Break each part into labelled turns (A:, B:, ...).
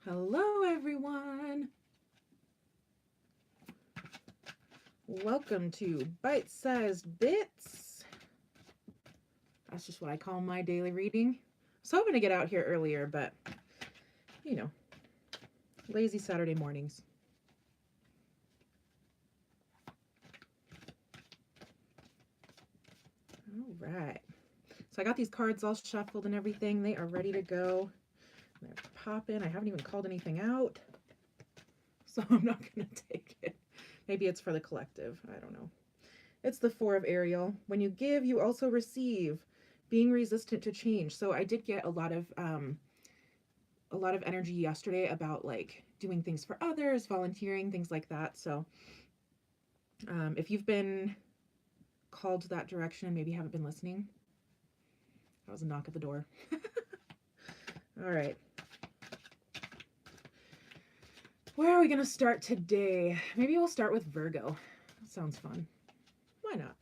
A: Hello, everyone. Welcome to Bite-Sized Bits. That's just what I call my daily reading. I was hoping to get out here earlier, but, you know, lazy Saturday mornings. All right. So I got these cards all shuffled and everything. They are ready to go. They're popping. I haven't even called anything out, so I'm not going to take it. Maybe it's for the collective. I don't know. It's the Four of Ariel. When you give, you also receive. Being resistant to change. So I did get a lot of energy yesterday about like doing things for others, volunteering, things like that. So if you've been called to that direction, maybe you haven't been listening. That was a knock at the door. All right. Where are we going to start today? Maybe we'll start with Virgo. That sounds fun. Why not?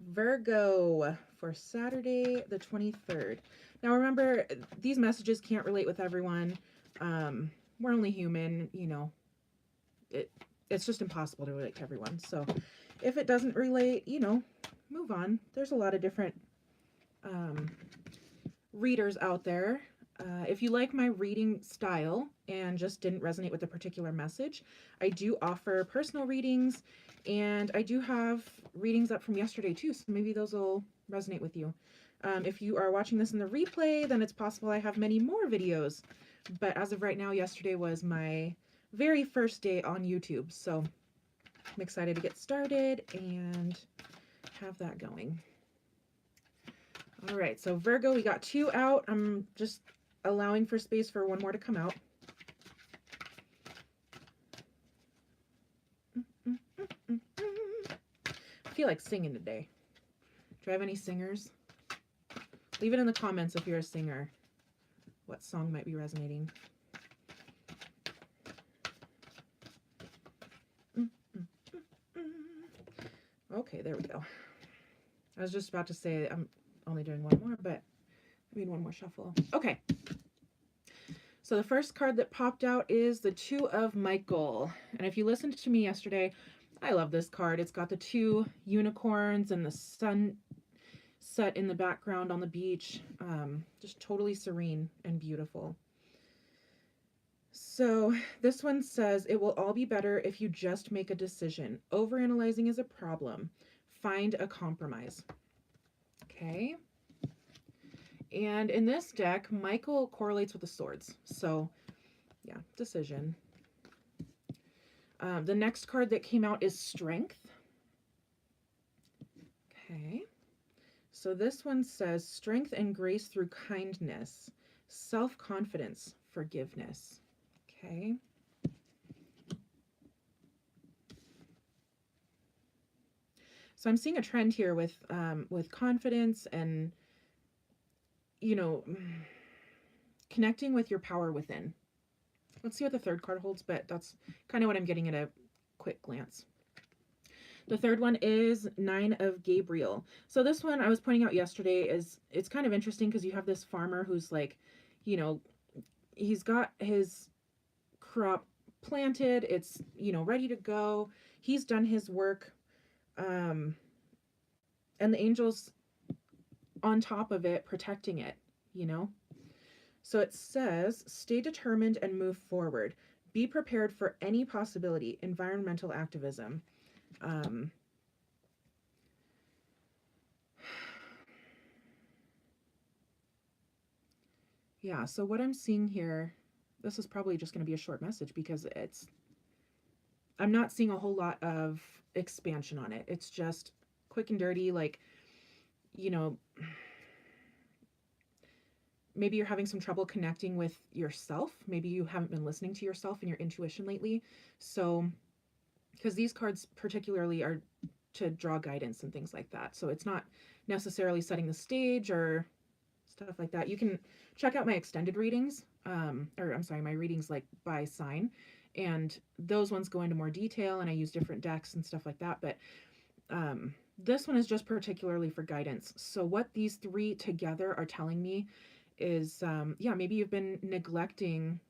A: Virgo for Saturday the 23rd. Now remember, these messages can't relate with everyone. We're only human, you know. It's just impossible to relate to everyone. So if it doesn't relate, you know, move on. There's a lot of different readers out there. If you like my reading style and just didn't resonate with a particular message, I do offer personal readings, and I do have readings up from yesterday too, so maybe those will resonate with you. If you are watching this in the replay, then it's possible I have many more videos, but as of right now, yesterday was my very first day on YouTube, so I'm excited to get started and have that going. All right, so Virgo, we got 2 out. I'm just allowing for space for 1 more to come out. I feel like singing today. Do I have any singers? Leave it in the comments if you're a singer. What song might be resonating? Okay, there we go. I was just about to say I'm only doing 1 more, but I mean 1 more shuffle. Okay. So the first card that popped out is the Two of Michael. And if you listened to me yesterday, I love this card. It's got the 2 unicorns and the sun set in the background on the beach. Just totally serene and beautiful. So this one says, it will all be better if you just make a decision. Overanalyzing is a problem. Find a compromise. Okay. And in this deck, Michael correlates with the swords. So yeah, decision. The next card that came out is Strength. Okay. So this one says strength and grace through kindness, self-confidence, forgiveness. Okay. So I'm seeing a trend here with confidence and, you know, connecting with your power within. Let's see what the third card holds, but that's kind of what I'm getting at a quick glance. The third one is 9 of Gabriel. So this one I was pointing out yesterday is, it's kind of interesting because you have this farmer who's like, you know, he's got his crop planted, it's, you know, ready to go. He's done his work. And the angels on top of it, protecting it, you know? So it says, stay determined and move forward. Be prepared for any possibility. Environmental activism. Yeah, so what I'm seeing here, this is probably just going to be a short message because I'm not seeing a whole lot of expansion on it. It's just quick and dirty, like, you know, maybe you're having some trouble connecting with yourself. Maybe you haven't been listening to yourself and your intuition lately. So, because these cards particularly are to draw guidance and things like that. So it's not necessarily setting the stage or stuff like that. You can check out my extended readings, or I'm sorry, my readings like by sign. And those ones go into more detail and I use different decks and stuff like that. But this one is just particularly for guidance. So what these 3 together are telling me is, yeah, maybe you've been neglecting,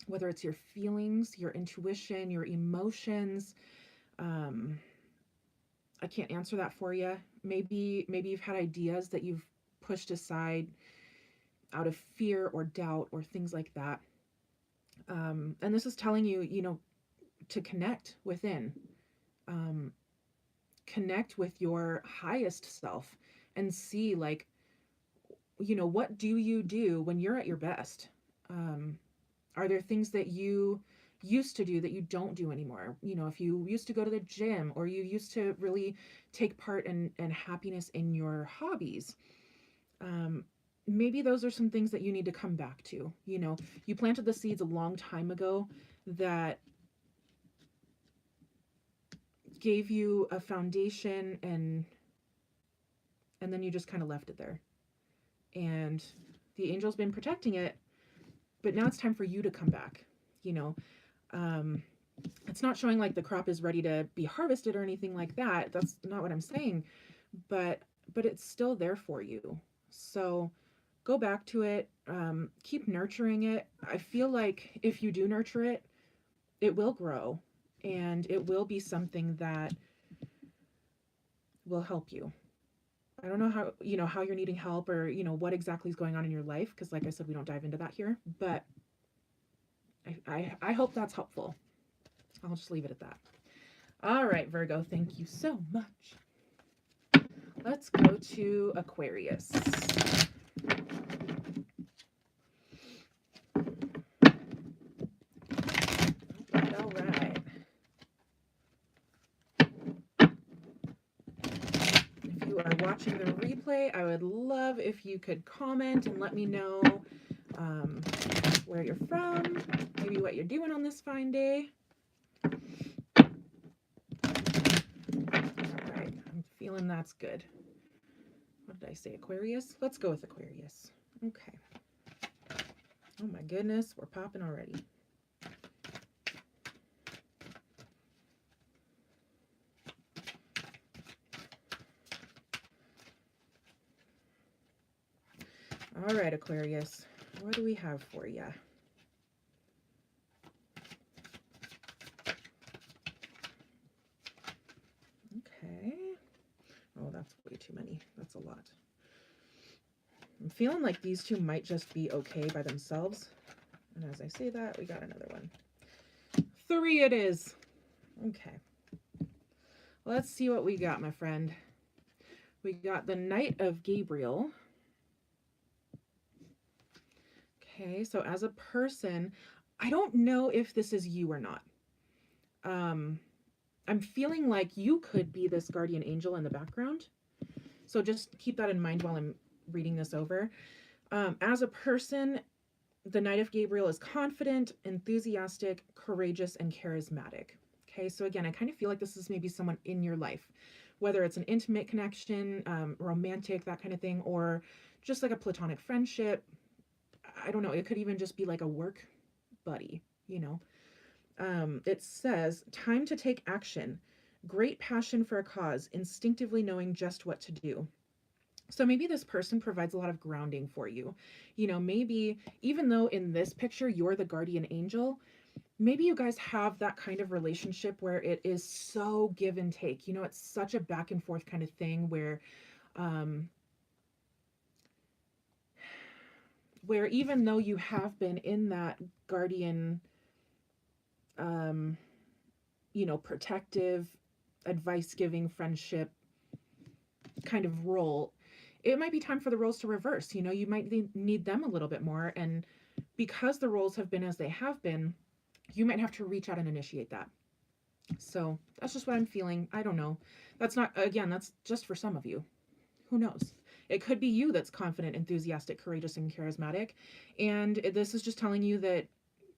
A: whether it's your feelings, your intuition, your emotions. Um, I can't answer that for you. Maybe you've had ideas that you've pushed aside out of fear or doubt or things like that. And this is telling you, to connect within, um, connect with your highest self and see, like, what do you do when you're at your best? Um, are there things that you used to do that you don't do anymore? If you used to go to the gym, or you used to really take part in happiness in your hobbies, um, maybe those are some things that you need to come back to. You planted the seeds a long time ago that gave you a foundation, and then you just kind of left it there. And the angel's been protecting it, but now it's time for you to come back. You know, um, it's not showing like the crop is ready to be harvested or anything like that. That's not what I'm saying, but it's still there for you. So go back to it. Keep nurturing it. I feel like if you do nurture it, it will grow, and it will be something that will help you. I don't know how you're needing help, or what exactly is going on in your life, because like I said, we don't dive into that here, but I hope that's helpful. I'll just leave it at that. All right, Virgo, thank you so much. Let's go to Aquarius. All right. If you are watching the replay, I would love if you could comment and let me know where you're from, maybe what you're doing on this fine day. All right, I'm feeling that's good. What did I say, Aquarius? Let's go with Aquarius. Okay. Oh my goodness, we're popping already. All right, Aquarius, what do we have for you? Okay. Oh, that's way too many. That's a lot. I'm feeling like these two might just be okay by themselves. And as I say that, we got another one. 3 it is. Okay. Let's see what we got, my friend. We got the Knight of Gabriel. Okay, so as a person, I don't know if this is you or not. I'm feeling like you could be this guardian angel in the background. So just keep that in mind while I'm reading this over. As a person, the Knight of Gabriel is confident, enthusiastic, courageous, and charismatic. Okay, so again, I kind of feel like this is maybe someone in your life, whether it's an intimate connection, romantic, that kind of thing, or just like a platonic friendship. I don't know. It could even just be like a work buddy, It says, time to take action, great passion for a cause, instinctively knowing just what to do. So maybe this person provides a lot of grounding for you. Maybe even though in this picture you're the guardian angel, maybe you guys have that kind of relationship where it is so give and take. It's such a back and forth kind of thing um, where even though you have been in that guardian, protective, advice giving, friendship kind of role, it might be time for the roles to reverse. You might need them a little bit more. And because the roles have been as they have been, you might have to reach out and initiate that. So that's just what I'm feeling. I don't know. That's just for some of you. Who knows? It could be you that's confident, enthusiastic, courageous, and charismatic. And this is just telling you that,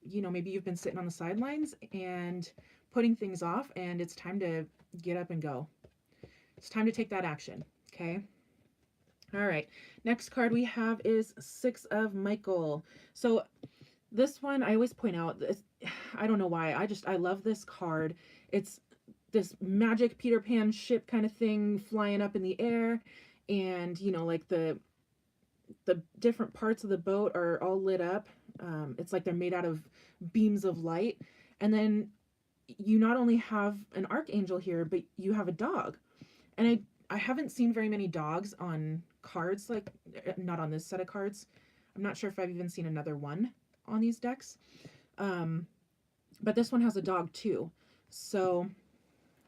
A: maybe you've been sitting on the sidelines and putting things off, and it's time to get up and go. It's time to take that action. Okay. All right. Next card we have is 6 of Michael. So this one, I always point out this, I don't know why. I love this card. It's this magic Peter Pan ship kind of thing flying up in the air. And, like the different parts of the boat are all lit up. It's like they're made out of beams of light. And then you not only have an archangel here, but you have a dog. And I haven't seen very many dogs on cards, like not on this set of cards. I'm not sure if I've even seen another one on these decks. Um, but this one has a dog too. So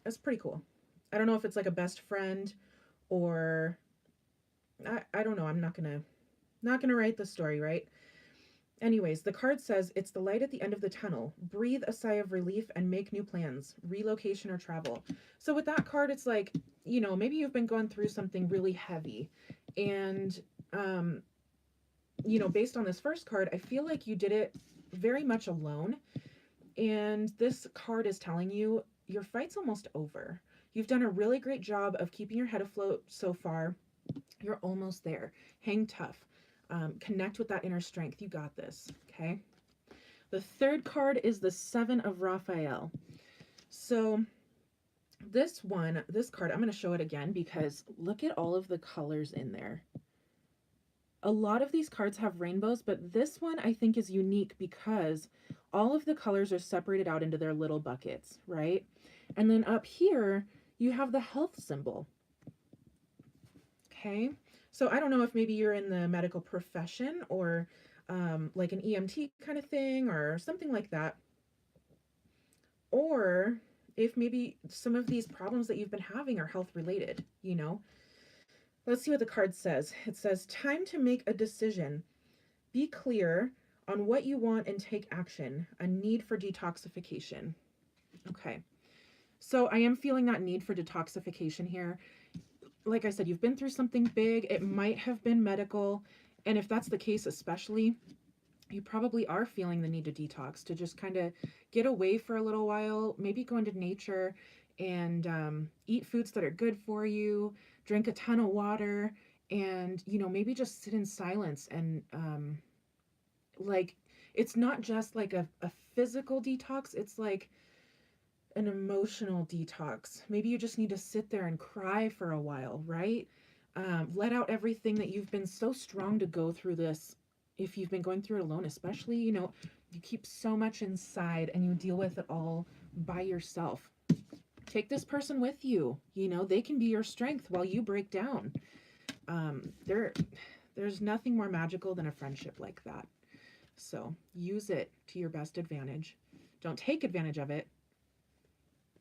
A: that's pretty cool. I don't know if it's like a best friend or I don't know. I'm not gonna write the story, right? Anyways, the card says it's the light at the end of the tunnel. Breathe a sigh of relief and make new plans, relocation or travel. So with that card, it's like, maybe you've been going through something really heavy. And, based on this first card, I feel like you did it very much alone. And this card is telling you your fight's almost over. You've done a really great job of keeping your head afloat so far. You're almost there. Hang tough. Connect with that inner strength. You got this. Okay. The third card is the Seven of Raphael. So this card, I'm going to show it again because look at all of the colors in there. A lot of these cards have rainbows, but this one I think is unique because all of the colors are separated out into their little buckets, right? And then up here, you have the health symbol. Okay. So I don't know if maybe you're in the medical profession or like an EMT kind of thing or something like that. Or if maybe some of these problems that you've been having are health related, Let's see what the card says. It says, time to make a decision. Be clear on what you want and take action. A need for detoxification. Okay. So I am feeling that need for detoxification here. Like I said, you've been through something big. It might have been medical. And if that's the case, especially, you probably are feeling the need to detox, to just kind of get away for a little while, maybe go into nature and eat foods that are good for you, drink a ton of water, and, maybe just sit in silence. And like, it's not just like a physical detox, it's like an emotional detox. Maybe you just need to sit there and cry for a while, right? Let out everything that you've been so strong to go through this. If you've been going through it alone, especially, you keep so much inside and you deal with it all by yourself. Take this person with you. They can be your strength while you break down. There's nothing more magical than a friendship like that. So use it to your best advantage. Don't take advantage of it,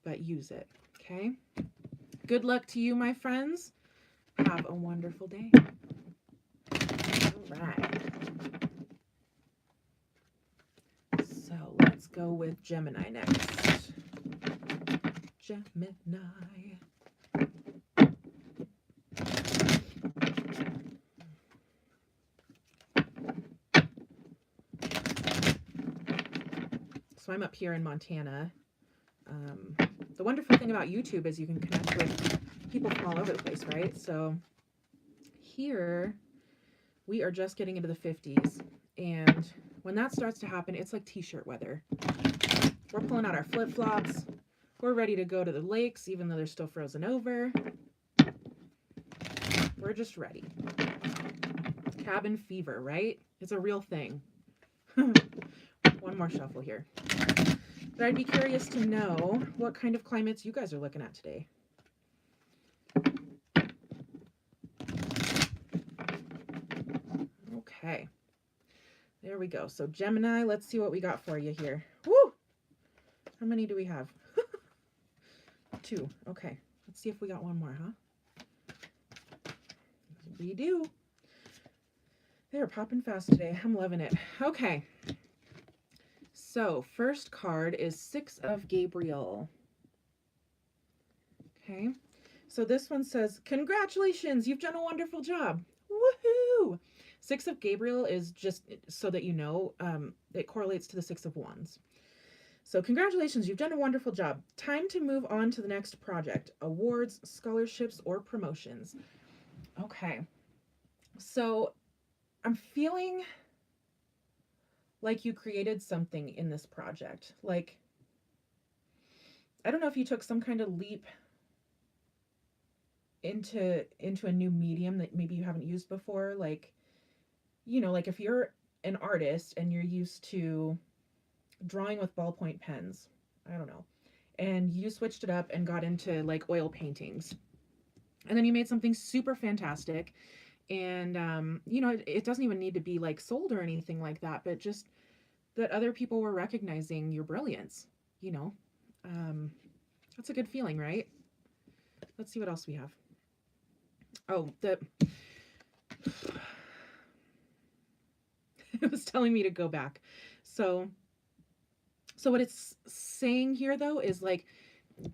A: but use it. Okay. Good luck to you, my friends. Have a wonderful day. All right. So let's go with Gemini next. Gemini. So I'm up here in Montana. The wonderful thing about YouTube is you can connect with people from all over the place, right? So here we are just getting into the 50s. And when that starts to happen, it's like t-shirt weather. We're pulling out our flip-flops. We're ready to go to the lakes, even though they're still frozen over. We're just ready. Cabin fever, right? It's a real thing. One more shuffle here. But I'd be curious to know what kind of climates you guys are looking at today. Okay. There we go. So Gemini, let's see what we got for you here. Woo! How many do we have? 2. Okay. Let's see if we got one more, huh? We do. They're popping fast today. I'm loving it. Okay. So first card is 6 of Gabriel. Okay. So this one says, congratulations, you've done a wonderful job. Woohoo! 6 of Gabriel is just so that you know, it correlates to the 6 of Wands. So congratulations, you've done a wonderful job. Time to move on to the next project, awards, scholarships, or promotions. Okay. So I'm feeling like you created something in this project. Like, I don't know if you took some kind of leap into a new medium that maybe you haven't used before. Like, you know, like if you're an artist and you're used to drawing with ballpoint pens, I don't know, and you switched it up and got into like oil paintings, and then you made something super fantastic, and you know, it doesn't even need to be like sold or anything like that, but just that other people were recognizing your brilliance, you know. um, that's a good feeling, right? Let's see what else we have. Oh, the it was telling me to go back. So what it's saying here though is like,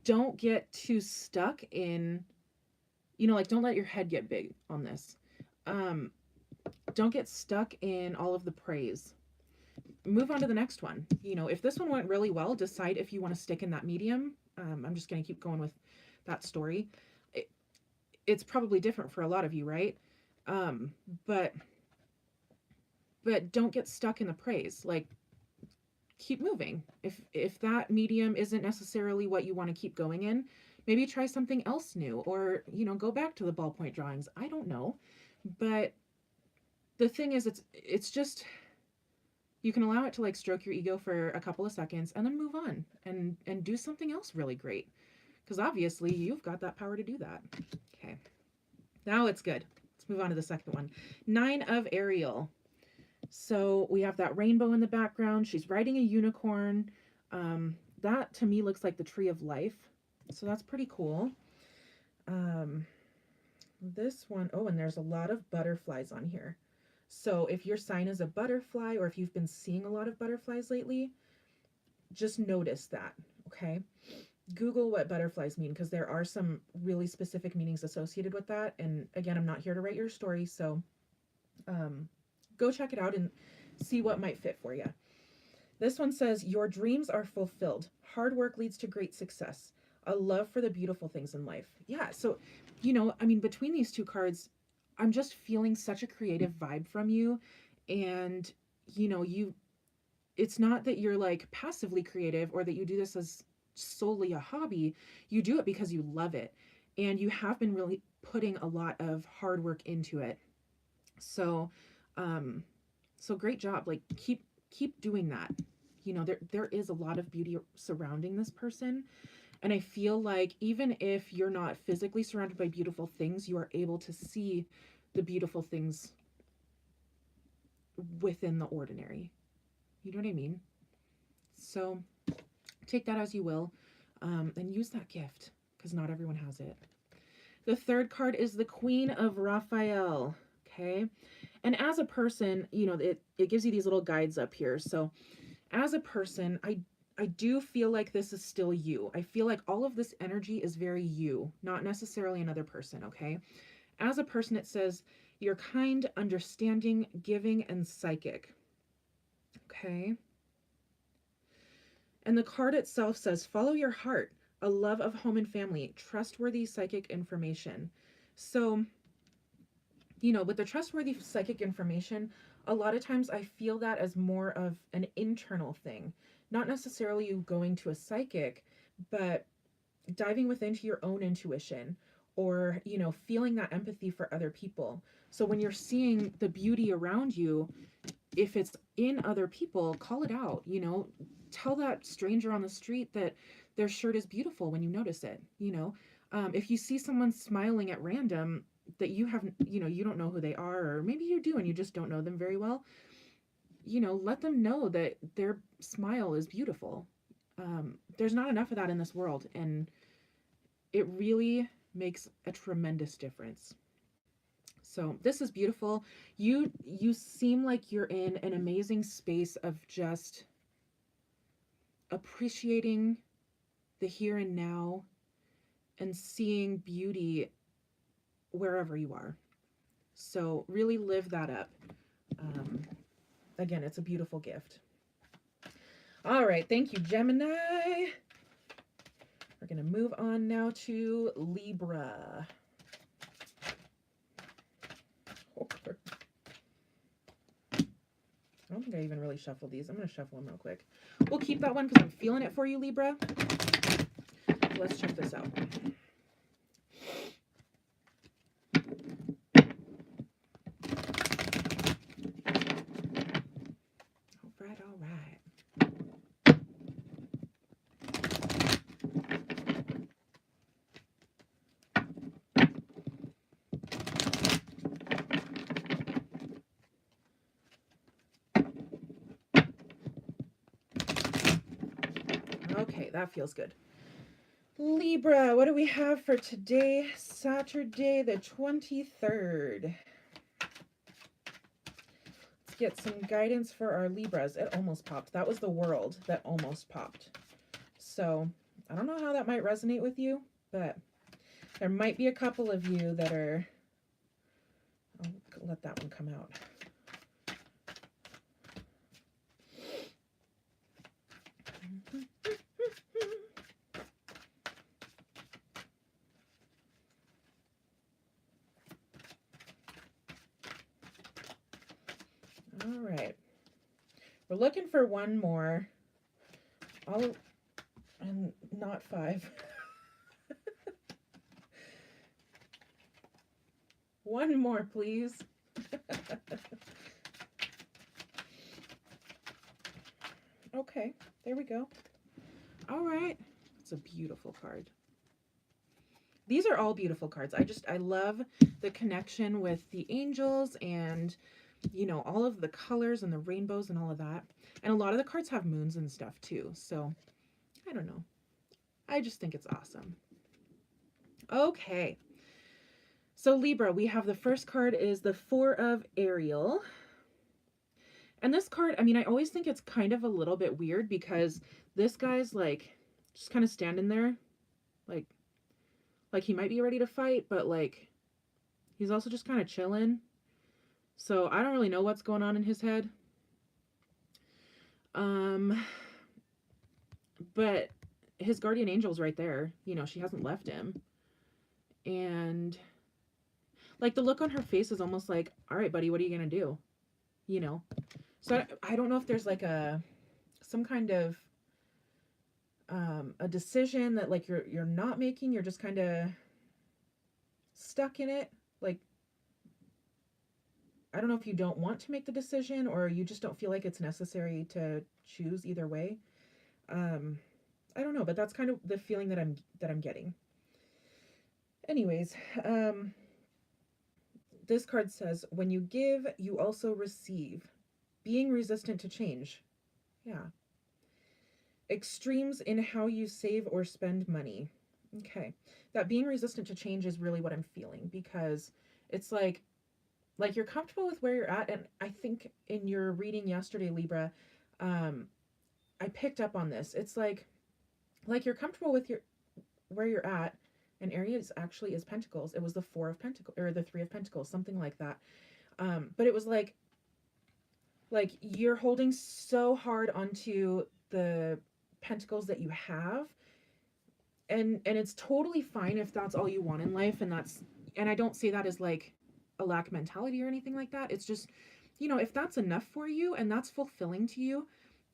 A: don't get too stuck in, you know, like don't let your head get big on this. Um, don't get stuck in all of the praise. Move on to the next one. You know, if this one went really well, decide if you want to stick in that medium. I'm just going to keep going with that story. It, it's probably different for a lot of you, right? Um, but don't get stuck in the praise. Like, keep moving. If that medium isn't necessarily what you want to keep going in, maybe try something else new, or you know, go back to the ballpoint drawings. I don't know, but the thing is, it's just, you can allow it to like stroke your ego for a couple of seconds and then move on and do something else really great, because obviously you've got that power to do that. Okay, now it's good. Let's move on to the second one. 9 of Ariel. So we have that rainbow in the background. She's riding a unicorn. That to me looks like the tree of life. So that's pretty cool. This one, oh, and there's a lot of butterflies on here. So if your sign is a butterfly, or if you've been seeing a lot of butterflies lately, just notice that, okay? Google what butterflies mean, because there are some really specific meanings associated with that. And again, I'm not here to write your story, so go check it out and see what might fit for you. This one says, your dreams are fulfilled. Hard work leads to great success. A love for the beautiful things in life. Yeah, so, you know, I mean, between these two cards, I'm just feeling such a creative vibe from you. And, you know, it's not that you're like passively creative or that you do this as solely a hobby. You do it because you love it. And you have been really putting a lot of hard work into it. So, so great job. Like keep doing that. You know, there is a lot of beauty surrounding this person. And I feel like even if you're not physically surrounded by beautiful things, you are able to see the beautiful things within the ordinary. You know what I mean? So take that as you will, and use that gift, because not everyone has it. The third card is the Queen of Raphael. Okay. And as a person, you know, it gives you these little guides up here. So as a person, I do feel like this is still you. I feel like all of this energy is very you, not necessarily another person, okay? As a person, it says, you're kind, understanding, giving, and psychic. Okay. And the card itself says, follow your heart, a love of home and family, trustworthy psychic information. So, you know, with the trustworthy psychic information, a lot of times I feel that as more of an internal thing, not necessarily you going to a psychic, but diving within to your own intuition, or, you know, feeling that empathy for other people. So when you're seeing the beauty around you, if it's in other people, call it out, you know, tell that stranger on the street that their shirt is beautiful when you notice it, you know. If you see someone smiling at random that you haven't, you know, you don't know who they are, or maybe you do and you just don't know them very well, you know, let them know that their smile is beautiful. There's not enough of that in this world, and it really makes a tremendous difference. So this is beautiful. You seem like you're in an amazing space of just appreciating the here and now and seeing beauty wherever you are. So really live that up. Again, it's a beautiful gift. All right, thank you, Gemini. We're going to move on now to Libra. I don't think I even really shuffled these. I'm going to shuffle them real quick. We'll keep that one because I'm feeling it for you, Libra. So let's check this out. all right. Okay, that feels good. Libra, what do we have for today? Saturday, the 23rd. Let's get some guidance for our Libras. It almost popped. That was the world that almost popped. So I don't know how that might resonate with you, but there might be a couple of you that are... I'll let that one come out. All right. We're looking for one more. And not 5. One more, please. Okay, there we go. All right. It's a beautiful card. These are all beautiful cards. I love the connection with the angels and, you know, all of the colors and the rainbows and all of that. And a lot of the cards have moons and stuff too. So, I don't know. I just think it's awesome. Okay. So Libra, we have the first card is the Four of Ariel. And this card, I mean, I always think it's kind of a little bit weird because this guy's like just kind of standing there like he might be ready to fight, but like he's also just kind of chilling. So I don't really know what's going on in his head. But his guardian angel's right there. You know, she hasn't left him. And like the look on her face is almost like, all right, buddy, what are you going to do? You know? So I don't know if there's like some kind of a decision that like you're not making, you're just kind of stuck in it. Like, I don't know if you don't want to make the decision or you just don't feel like it's necessary to choose either way. I don't know, but that's kind of the feeling that I'm getting. Anyways, this card says, when you give, you also receive. Being resistant to change. Yeah. Extremes in how you save or spend money. Okay. That being resistant to change is really what I'm feeling because it's like you're comfortable with where you're at. And I think in your reading yesterday, Libra, I picked up on this. It's like you're comfortable with where you're at. And Aries actually is Pentacles. It was the Four of Pentacles or the Three of Pentacles, something like that. But it was like you're holding so hard onto the pentacles that you have, and it's totally fine if that's all you want in life, and I don't say that as like a lack mentality or anything like that. It's just, you know, if that's enough for you and that's fulfilling to you,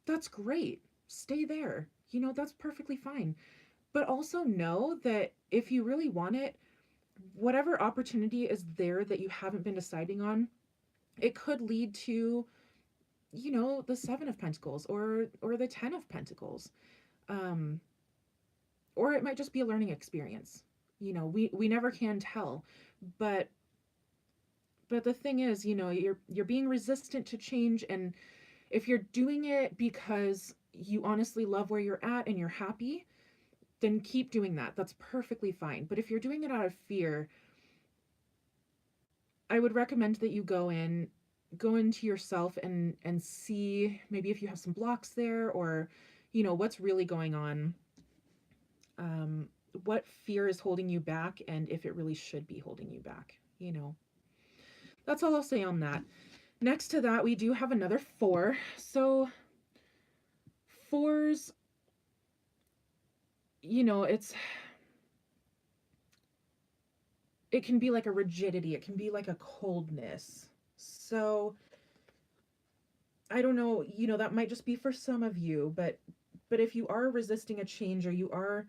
A: that's great. Stay there. You know, that's perfectly fine. But also know that if you really want it, whatever opportunity is there that you haven't been deciding on, it could lead to, you know, the Seven of Pentacles or the Ten of Pentacles. Or it might just be a learning experience. You know, we never can tell. But the thing is, you know, you're being resistant to change, and if you're doing it because you honestly love where you're at and you're happy, then keep doing that. That's perfectly fine. But if you're doing it out of fear, I would recommend that you go into yourself and see maybe if you have some blocks there, or you know what's really going on, what fear is holding you back, and if it really should be holding you back. You know, that's all I'll say on that. Next to that, we do have another 4. So 4s, you know, it can be like a rigidity, it can be like a coldness. So I don't know, you know, that might just be for some of you, but if you are resisting a change, or you are,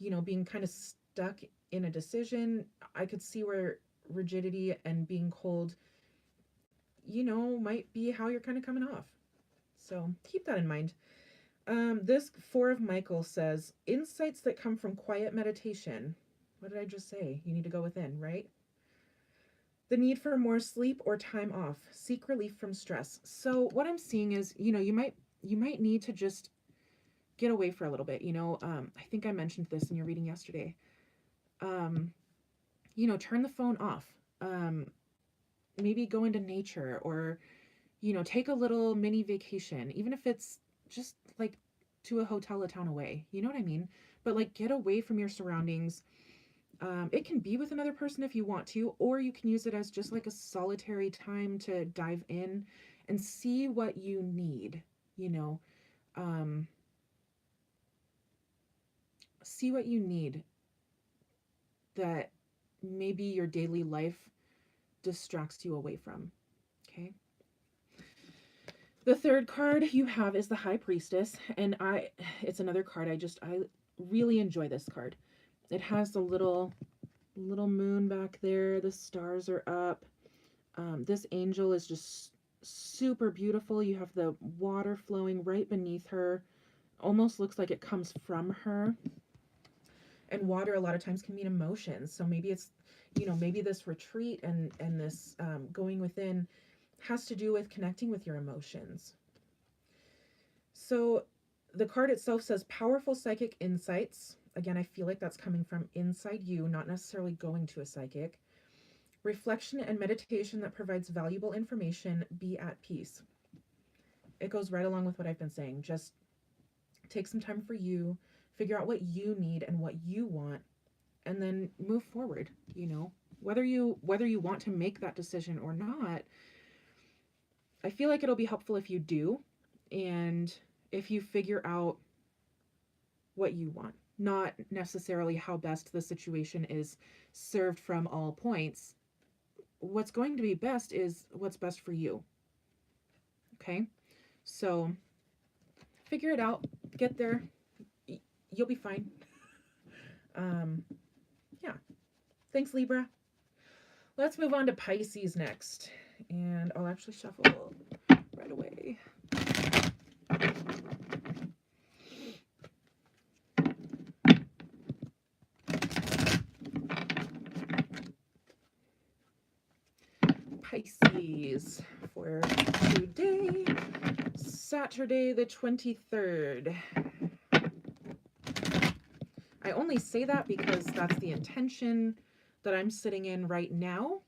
A: you know, being kind of stuck in a decision, I could see where rigidity and being cold, you know, might be how you're kind of coming off. So keep that in mind. This Four of Michael says, insights that come from quiet meditation. What did I just say? You need to go within, right? The need for more sleep or time off. Seek relief from stress. So what I'm seeing is, you might need to just get away for a little bit. I think I mentioned this in your reading yesterday. Um, turn the phone off. Um, Maybe go into nature, or take a little mini vacation, even if it's just like to a hotel a town away. You know what I mean? But like, get away from your surroundings. It can be with another person if you want to, or you can use it as just like a solitary time to dive in and see what you need. You know, um, see what you need that maybe your daily life distracts you away from. Okay. The third card you have is the High Priestess, and it's another card I really enjoy this card. It has the little moon back there. The stars are up. This angel is just super beautiful. You have the water flowing right beneath her. Almost looks like it comes from her. And water a lot of times can mean emotions. So maybe it's, maybe this retreat and this going within has to do with connecting with your emotions. So the card itself says powerful psychic insights. Again, I feel like that's coming from inside you, not necessarily going to a psychic. Reflection and meditation that provides valuable information. Be at peace. It goes right along with what I've been saying. Just take some time for you, figure out what you need and what you want, and then move forward. Whether you want to make that decision or not, I feel like it'll be helpful if you do, and if you figure out what you want, not necessarily how best the situation is served from all points. What's going to be best is what's best for you. Okay? So figure it out, get there. You'll be fine. Yeah. Thanks, Libra. Let's move on to Pisces next. And I'll actually shuffle right away. Pisces for today, Saturday the 23rd. I only say that because that's the intention that I'm sitting in right now.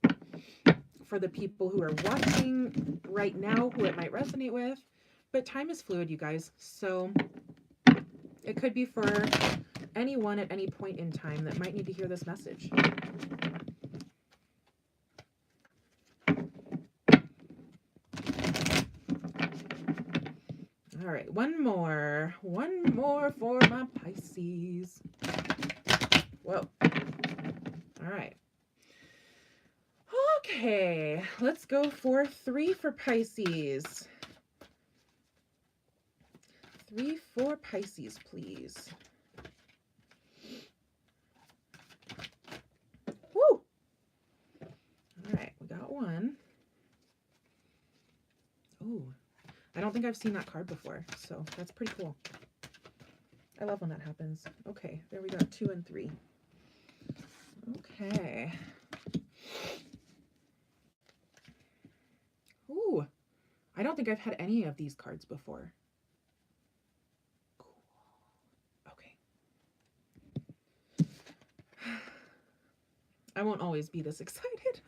A: For the people who are watching right now, who it might resonate with. But time is fluid, you guys. So it could be for anyone at any point in time that might need to hear this message. All right, one more for my Pisces. Whoa. All right. Okay, let's go for 3 for Pisces. 3 for Pisces, please. Woo! All right, we got one. Ooh, I don't think I've seen that card before, so that's pretty cool. I love when that happens. Okay, there we got 2 and 3. Okay. Ooh, I don't think I've had any of these cards before. Cool. Okay. I won't always be this excited.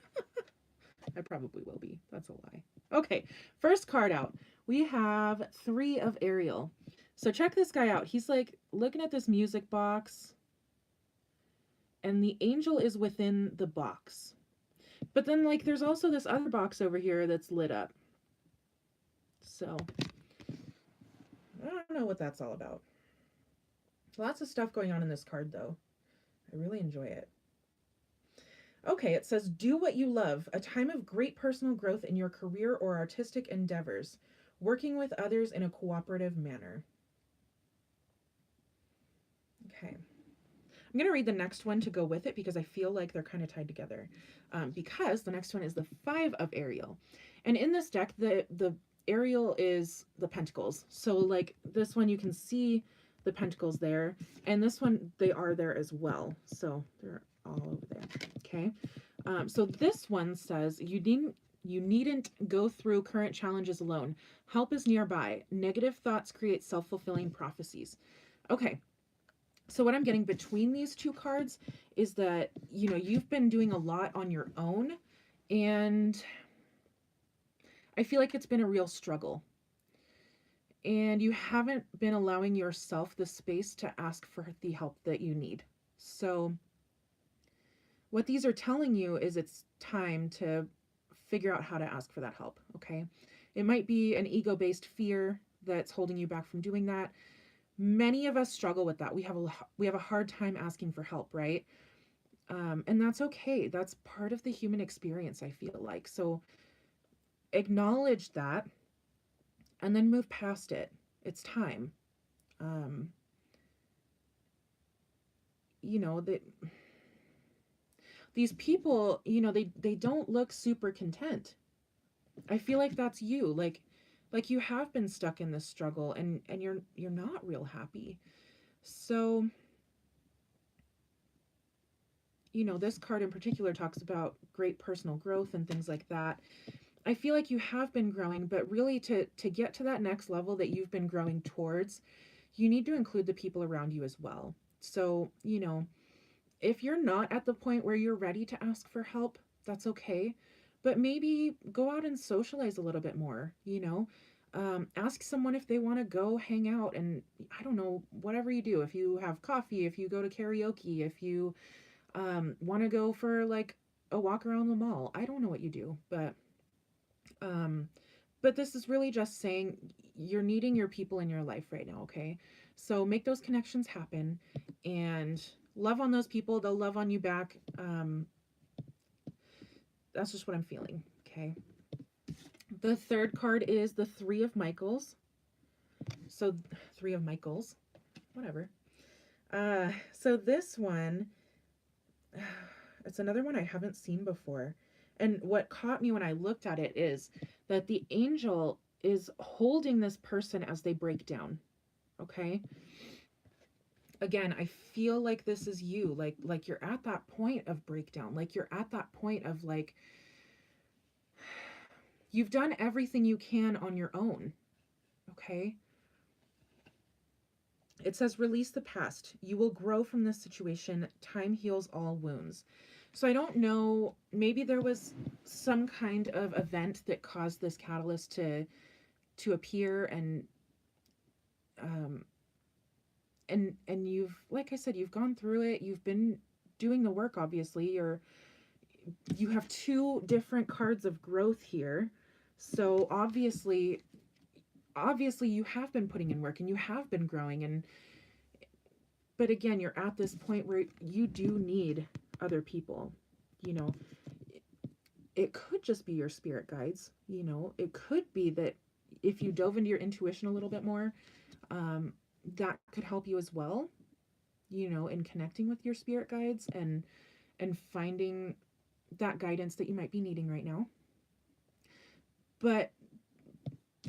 A: I probably will be. That's a lie. Okay, first card out. We have 3 of Ariel. So check this guy out. He's like looking at this music box, and the angel is within the box. But then like there's also this other box over here that's lit up. So I don't know what that's all about. Lots of stuff going on in this card though. I really enjoy it. Okay, it says, do what you love, a time of great personal growth in your career or artistic endeavors, working with others in a cooperative manner. Okay. I'm going to read the next one to go with it because I feel like they're kind of tied together. Because the next one is the 5 of Ariel. And in this deck, the Ariel is the pentacles. So like this one, you can see the pentacles there, and this one, they are there as well. So they're all over there. Okay. So this one says you needn't go through current challenges alone. Help is nearby. Negative thoughts create self-fulfilling prophecies. Okay. So what I'm getting between these two cards is that, you've been doing a lot on your own, and I feel like it's been a real struggle. And you haven't been allowing yourself the space to ask for the help that you need. So what these are telling you is it's time to figure out how to ask for that help, okay? It might be an ego-based fear that's holding you back from doing that. Many of us struggle with that. We have a hard time asking for help, right? And that's okay. That's part of the human experience, I feel like. So acknowledge that and then move past it. It's time. Um, that these people, they don't look super content. I feel like that's you. Like you have been stuck in this struggle, and you're not real happy. So, this card in particular talks about great personal growth and things like that. I feel like you have been growing, but really to get to that next level that you've been growing towards, you need to include the people around you as well. So, if you're not at the point where you're ready to ask for help, that's okay. But maybe go out and socialize a little bit more, ask someone if they want to go hang out, and I don't know, whatever you do. If you have coffee, if you go to karaoke, if you want to go for like a walk around the mall, I don't know what you do, um, but this is really just saying you're needing your people in your life right now, okay? So make those connections happen and love on those people. They'll love on you back. That's just what I'm feeling, okay? The third card is the Three of Michaels. So, Three of Michaels, whatever. So this one, it's another one I haven't seen before. And what caught me when I looked at it is that the angel is holding this person as they break down. Okay? Again, I feel like this is you. Like you're at that point of breakdown. Like you're at that point of like you've done everything you can on your own. Okay? It says release the past. You will grow from this situation. Time heals all wounds. So I don't know, maybe there was some kind of event that caused this catalyst to appear, um and you've, like I said, you've gone through it. You've been doing the work, obviously. You have two different cards of growth here. So obviously you have been putting in work and you have been growing, but again, you're at this point where you do need other people. You know, it could just be your spirit guides. It could be that if you dove into your intuition a little bit more, that could help you as well, in connecting with your spirit guides and finding that guidance that you might be needing right now. But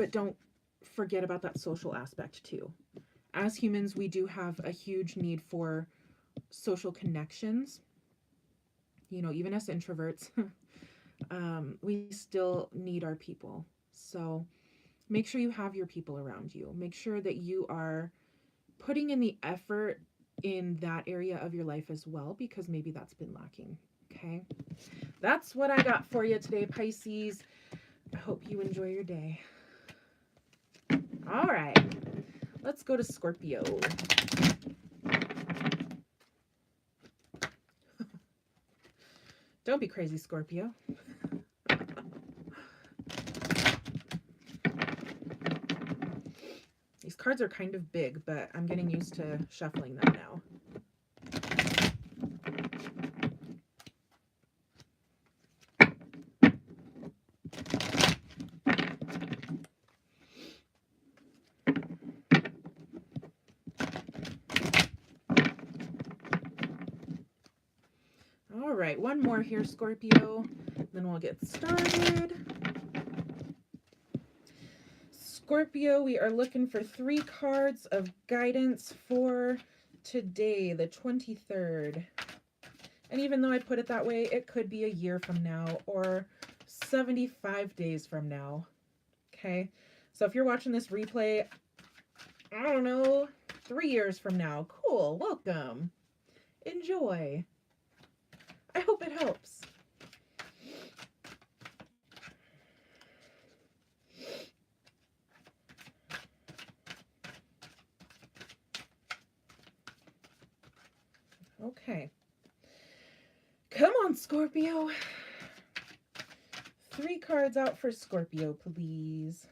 A: don't forget about that social aspect too. As humans, we do have a huge need for social connections. Even as introverts, we still need our people. So make sure you have your people around you. Make sure that you are putting in the effort in that area of your life as well, because maybe that's been lacking. Okay. That's what I got for you today, Pisces. I hope you enjoy your day. All right. Let's go to Scorpio. Don't be crazy, Scorpio. These cards are kind of big, but I'm getting used to shuffling them now. All right, one more here, Scorpio, then we'll get started. Scorpio, we are looking for 3 cards of guidance for today, the 23rd. And even though I put it that way, it could be a year from now or 75 days from now. Okay? So if you're watching this replay, I don't know, 3 years from now, cool, welcome. Enjoy. I hope it helps. Okay. Come on, Scorpio. 3 cards out for Scorpio, please.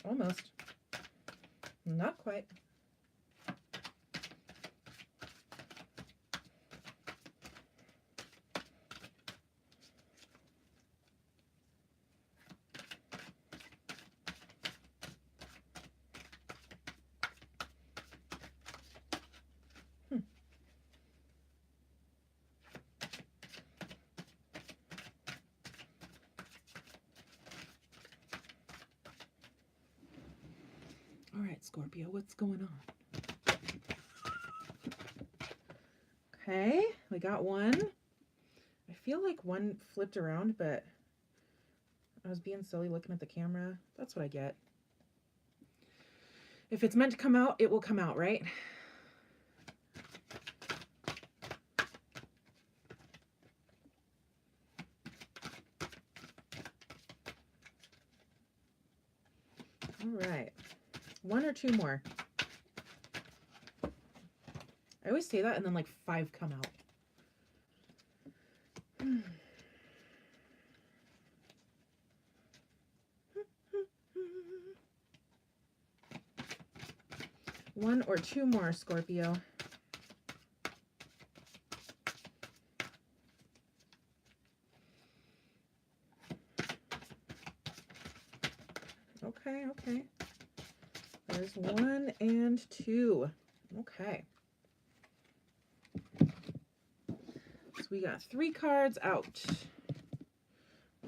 A: Almost. Not quite. All right, Scorpio, what's going on? Okay, we got one. I feel like one flipped around, but I was being silly looking at the camera. That's what I get. If it's meant to come out, it will come out, right? All right. 1 or 2 more. I always say that and then like 5 come out. One or 2 more, Scorpio. Okay, okay. There's 1 and 2. Okay. So we got 3 cards out.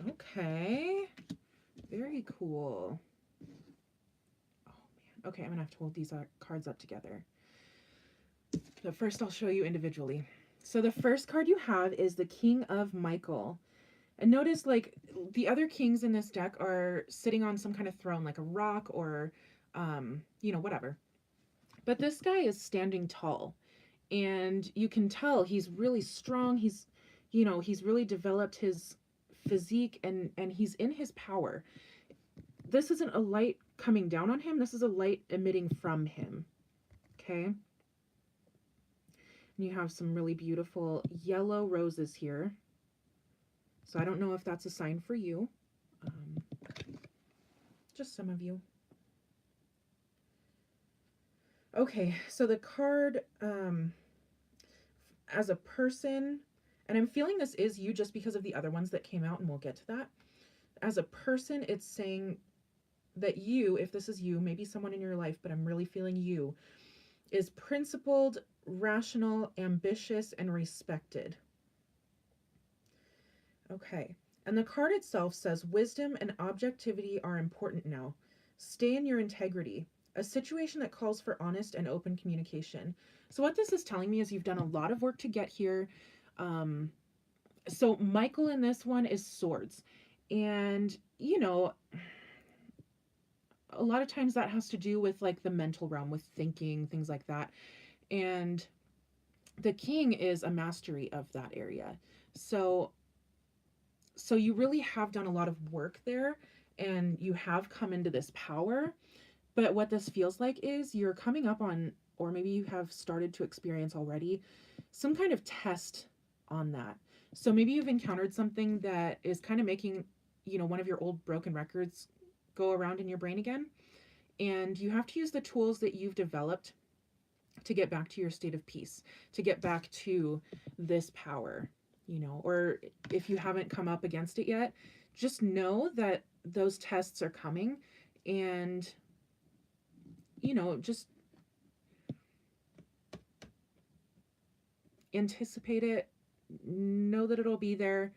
A: Okay. Very cool. Oh, man. Okay, I'm going to have to hold these cards up together. But first I'll show you individually. So the first card you have is the King of Michael. And notice, like, the other kings in this deck are sitting on some kind of throne, like a rock or, you know, whatever. But this guy is standing tall. And you can tell he's really strong. He's, you know, he's really developed his physique and he's in his power. This isn't a light coming down on him. This is a light emitting from him. Okay. And you have some really beautiful yellow roses here. So I don't know if that's a sign for you. Just some of you. Okay, so the card, as a person, and I'm feeling this is you just because of the other ones that came out, and we'll get to that. As a person, it's saying that you, if this is you, maybe someone in your life, but I'm really feeling you, is principled, rational, ambitious, and respected. Okay, and the card itself says wisdom and objectivity are important now. Stay in your integrity. A situation that calls for honest and open communication. So what this is telling me is you've done a lot of work to get here. So Michael in this one is swords. And, you know, a lot of times that has to do with like the mental realm, with thinking, things like that. And the king is a mastery of that area. So you really have done a lot of work there and you have come into this power. But what this feels like is you're coming up on, or maybe you have started to experience already, some kind of test on that. So maybe you've encountered something that is kind of making, you know, one of your old broken records go around in your brain again. And you have to use the tools that you've developed to get back to your state of peace, to get back to this power, you know, or if you haven't come up against it yet, just know that those tests are coming and, you know, just anticipate it, know that it'll be there,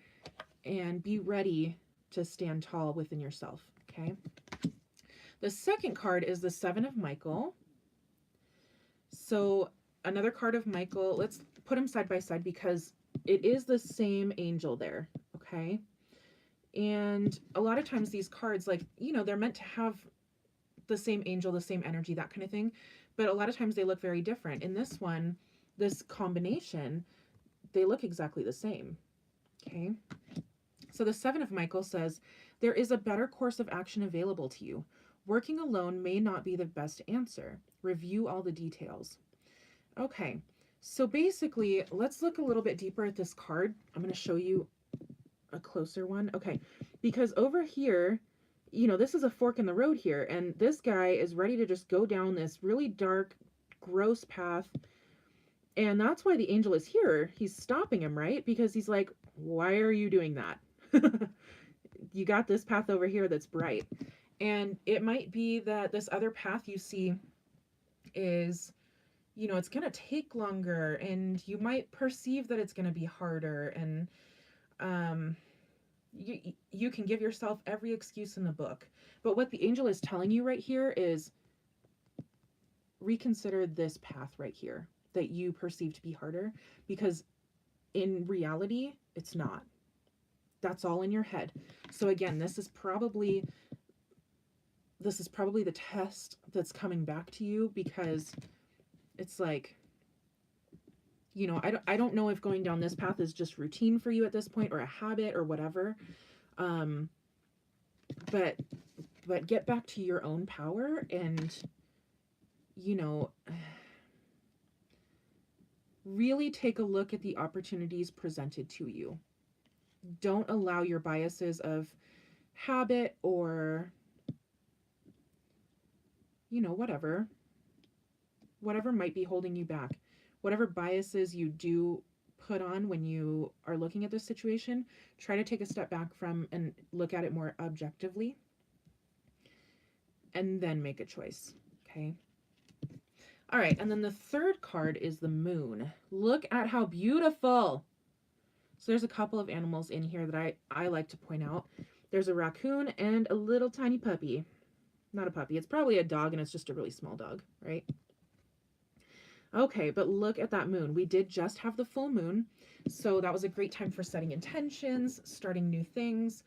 A: and be ready to stand tall within yourself. Okay. The second card is the Seven of Michael. So another card of Michael, let's put them side by side because it is the same angel there. Okay. And a lot of times these cards, like, you know, they're meant to have the same angel, the same energy, that kind of thing. But a lot of times they look very different. In this one, this combination, they look exactly the same. Okay. So the Seven of Michael says, there is a better course of action available to you. Working alone may not be the best answer. Review all the details. Okay. So basically, let's look a little bit deeper at this card. I'm going to show you a closer one. Okay. Because over here, you know, this is a fork in the road here, and this guy is ready to just go down this really dark, gross path. And that's why the angel is here. He's stopping him, right? Because he's like, why are you doing that? You got this path over here that's bright. And it might be that this other path you see is, you know, it's going to take longer, and you might perceive that it's going to be harder. And you can give yourself every excuse in the book. But what the angel is telling you right here is reconsider this path right here that you perceive to be harder, because in reality, it's not. That's all in your head. So again, this is probably the test that's coming back to you, because it's like, you know, I don't know if going down this path is just routine for you at this point, or a habit, or whatever. But get back to your own power, and, you know, really take a look at the opportunities presented to you. Don't allow your biases of habit, or, you know, whatever might be holding you back. Whatever biases you do put on when you are looking at this situation, try to take a step back from and look at it more objectively, and then make a choice. Okay. All right. And then the third card is the Moon. Look at how beautiful. So there's a couple of animals in here that I like to point out. There's a raccoon and a little tiny puppy. Not a puppy. It's probably a dog, and it's just a really small dog, right? Okay, but look at that moon. We did just have the full moon, so that was a great time for setting intentions, starting new things.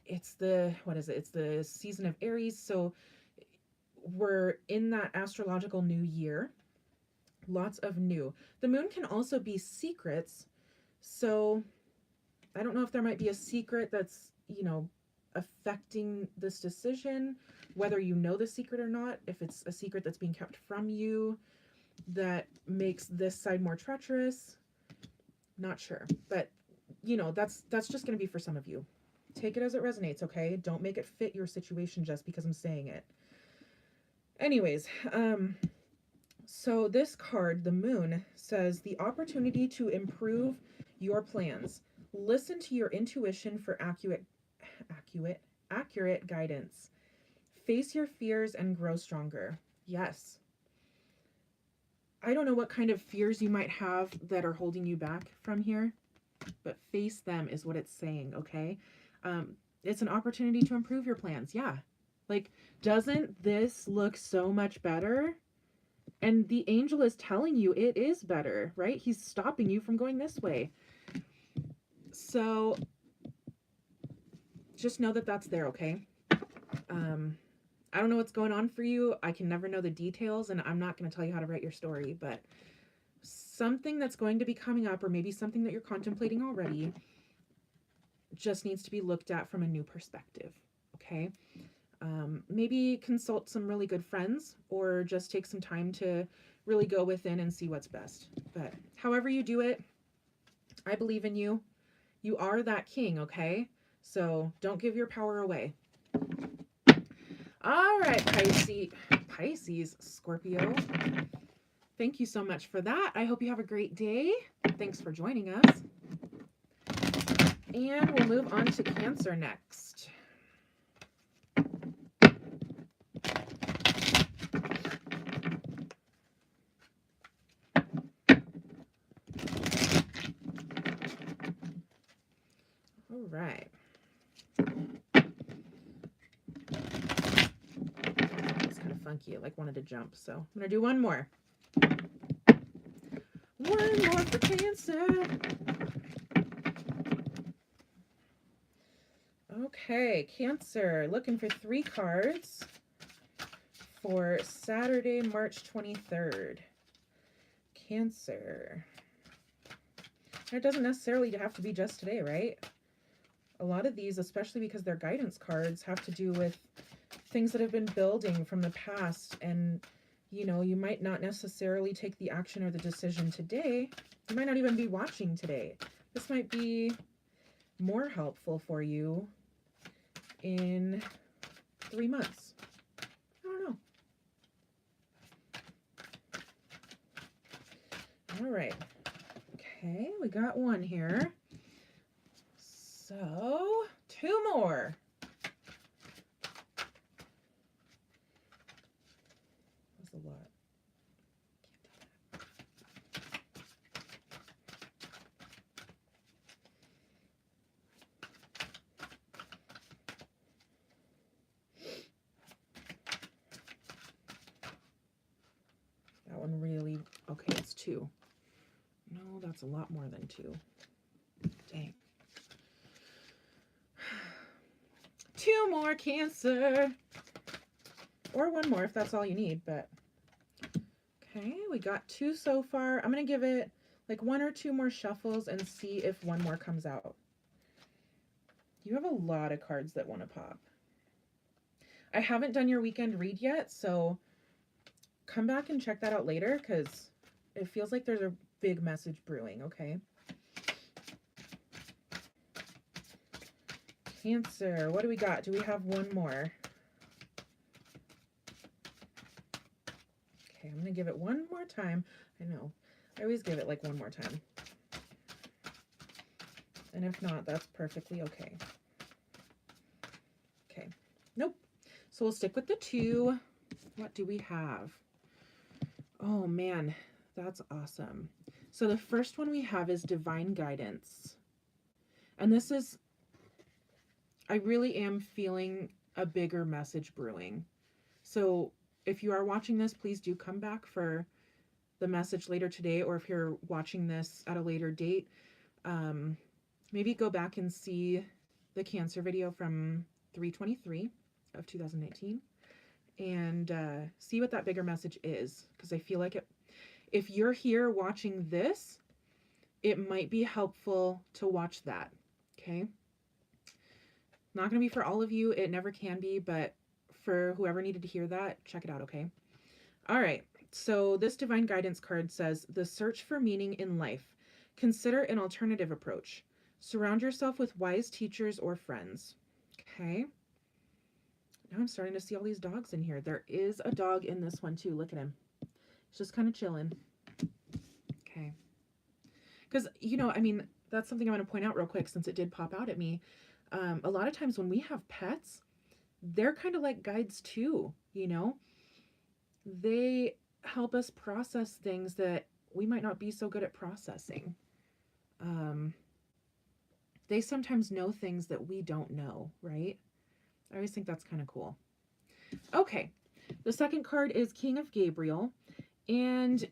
A: It's the, what is it? It's the season of Aries, so we're in that astrological new year. Lots of new. The moon can also be secrets, so I don't know if there might be a secret that's, you know, affecting this decision, whether you know the secret or not, if it's a secret that's being kept from you that makes this side more treacherous. Not sure, but, you know, that's just going to be for some of you. Take it as it resonates, okay? Don't make it fit your situation just because I'm saying it. Anyways, so this card, the Moon, says the opportunity to improve your plans. Listen to your intuition for accurate guidance. Face your fears and grow stronger. Yes. I don't know what kind of fears you might have that are holding you back from here, but face them is what it's saying, okay? It's an opportunity to improve your plans. Yeah. Like, doesn't this look so much better? And the angel is telling you it is better, right? He's stopping you from going this way. So just know that that's there, okay? I don't know what's going on for you. I can never know the details, and I'm not going to tell you how to write your story, but something that's going to be coming up, or maybe something that you're contemplating already, just needs to be looked at from a new perspective, okay? Maybe consult some really good friends, or just take some time to really go within and see what's best. But however you do it, I believe in you. You are that king, okay? So don't give your power away. All right, Pisces, Scorpio. Thank you so much for that. I hope you have a great day. Thanks for joining us. And we'll move on to Cancer next. All right. monkey. It like wanted to jump. So I'm going to do one more. One more for Cancer. Okay, Cancer, looking for 3 cards for Saturday, March 23rd. Cancer. It doesn't necessarily have to be just today, right? A lot of these, especially because they're guidance cards, have to do with things that have been building from the past. And, you know, you might not necessarily take the action or the decision today. You might not even be watching today. This might be more helpful for you in 3 months. I don't know. All right. Okay, we got one here. So, 2 more. That's a lot. That one really, okay, it's 2. No, that's a lot more than 2. Dang. 2 more, Cancer. Or 1 more if that's all you need, but okay, we got 2 so far. I'm going to give it like 1 or 2 more shuffles and see if 1 more comes out. You have a lot of cards that want to pop. I haven't done your weekend read yet, so come back and check that out later because it feels like there's a big message brewing, okay? Cancer, what do we got? Do we have 1 more? Okay, I'm going to give it 1 more time. I know, I always give it like 1 more time. And if not, that's perfectly okay. Okay, nope. So we'll stick with the 2. What do we have? Oh man, that's awesome. So the first one we have is Divine Guidance. And this is, I really am feeling a bigger message brewing. So if you are watching this, please do come back for the message later today, or if you're watching this at a later date, maybe go back and see the Cancer video from 3/23 of 2019 and see what that bigger message is, because I feel like it, if you're here watching this, it might be helpful to watch that, okay? Not going to be for all of you, it never can be, but for whoever needed to hear that, check it out, okay? All right, so this Divine Guidance card says, the search for meaning in life. Consider an alternative approach. Surround yourself with wise teachers or friends. Okay. Now I'm starting to see all these dogs in here. There is a dog in this one too. Look at him. He's just kind of chilling. Okay. Because, you know, I mean, that's something I'm going to point out real quick since it did pop out at me. A lot of times when we have pets, they're kind of like guides too, you know? They help us process things that we might not be so good at processing. They sometimes know things that we don't know, right? I always think that's kind of cool. Okay, the second card is King of Gabriel, and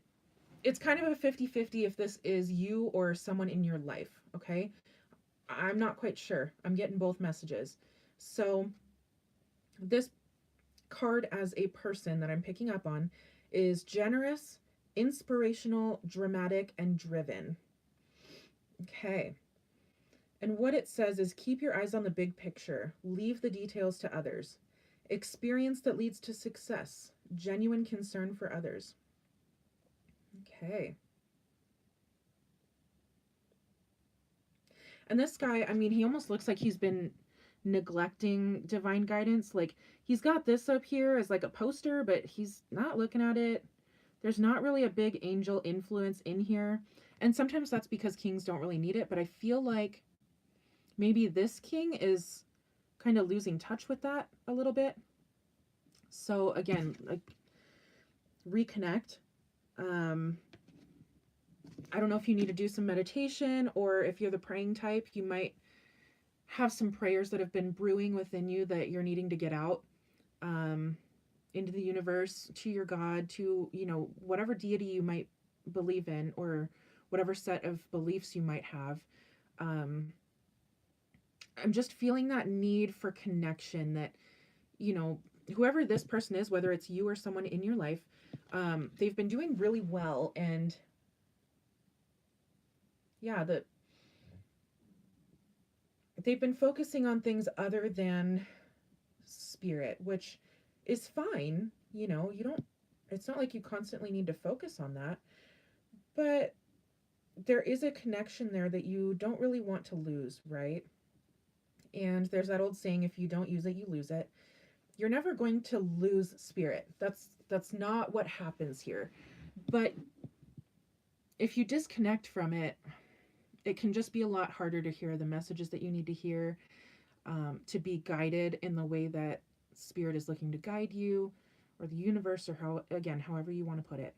A: it's kind of a 50-50 if this is you or someone in your life, okay? I'm not quite sure. I'm getting both messages. So this card as a person that I'm picking up on is generous, inspirational, dramatic, and driven. Okay. And what it says is keep your eyes on the big picture. Leave the details to others. Experience that leads to success. Genuine concern for others. Okay. And this guy, I mean, he almost looks like he's been neglecting divine guidance. Like, he's got this up here as like a poster, but he's not looking at it. There's not really a big angel influence in here. And sometimes that's because kings don't really need it, but I feel like maybe this king is kind of losing touch with that a little bit. So again, like, reconnect. I don't know if you need to do some meditation, or if you're the praying type, you might have some prayers that have been brewing within you that you're needing to get out. into the universe, to your God, to, whatever deity you might believe in, or whatever set of beliefs you might have. Um, I'm just feeling that need for connection that, you know, whoever this person is, whether it's you or someone in your life, they've been doing really well. And yeah, they've been focusing on things other than spirit, which is fine. You don't, it's not like you constantly need to focus on that, but there is a connection there that you don't really want to lose, right? And there's that old saying, if you don't use it, you lose it. You're never going to lose spirit. That's not what happens here. But if you disconnect from it, it can just be a lot harder to hear the messages that you need to hear, to be guided in the way that spirit is looking to guide you, or the universe, or however you want to put it.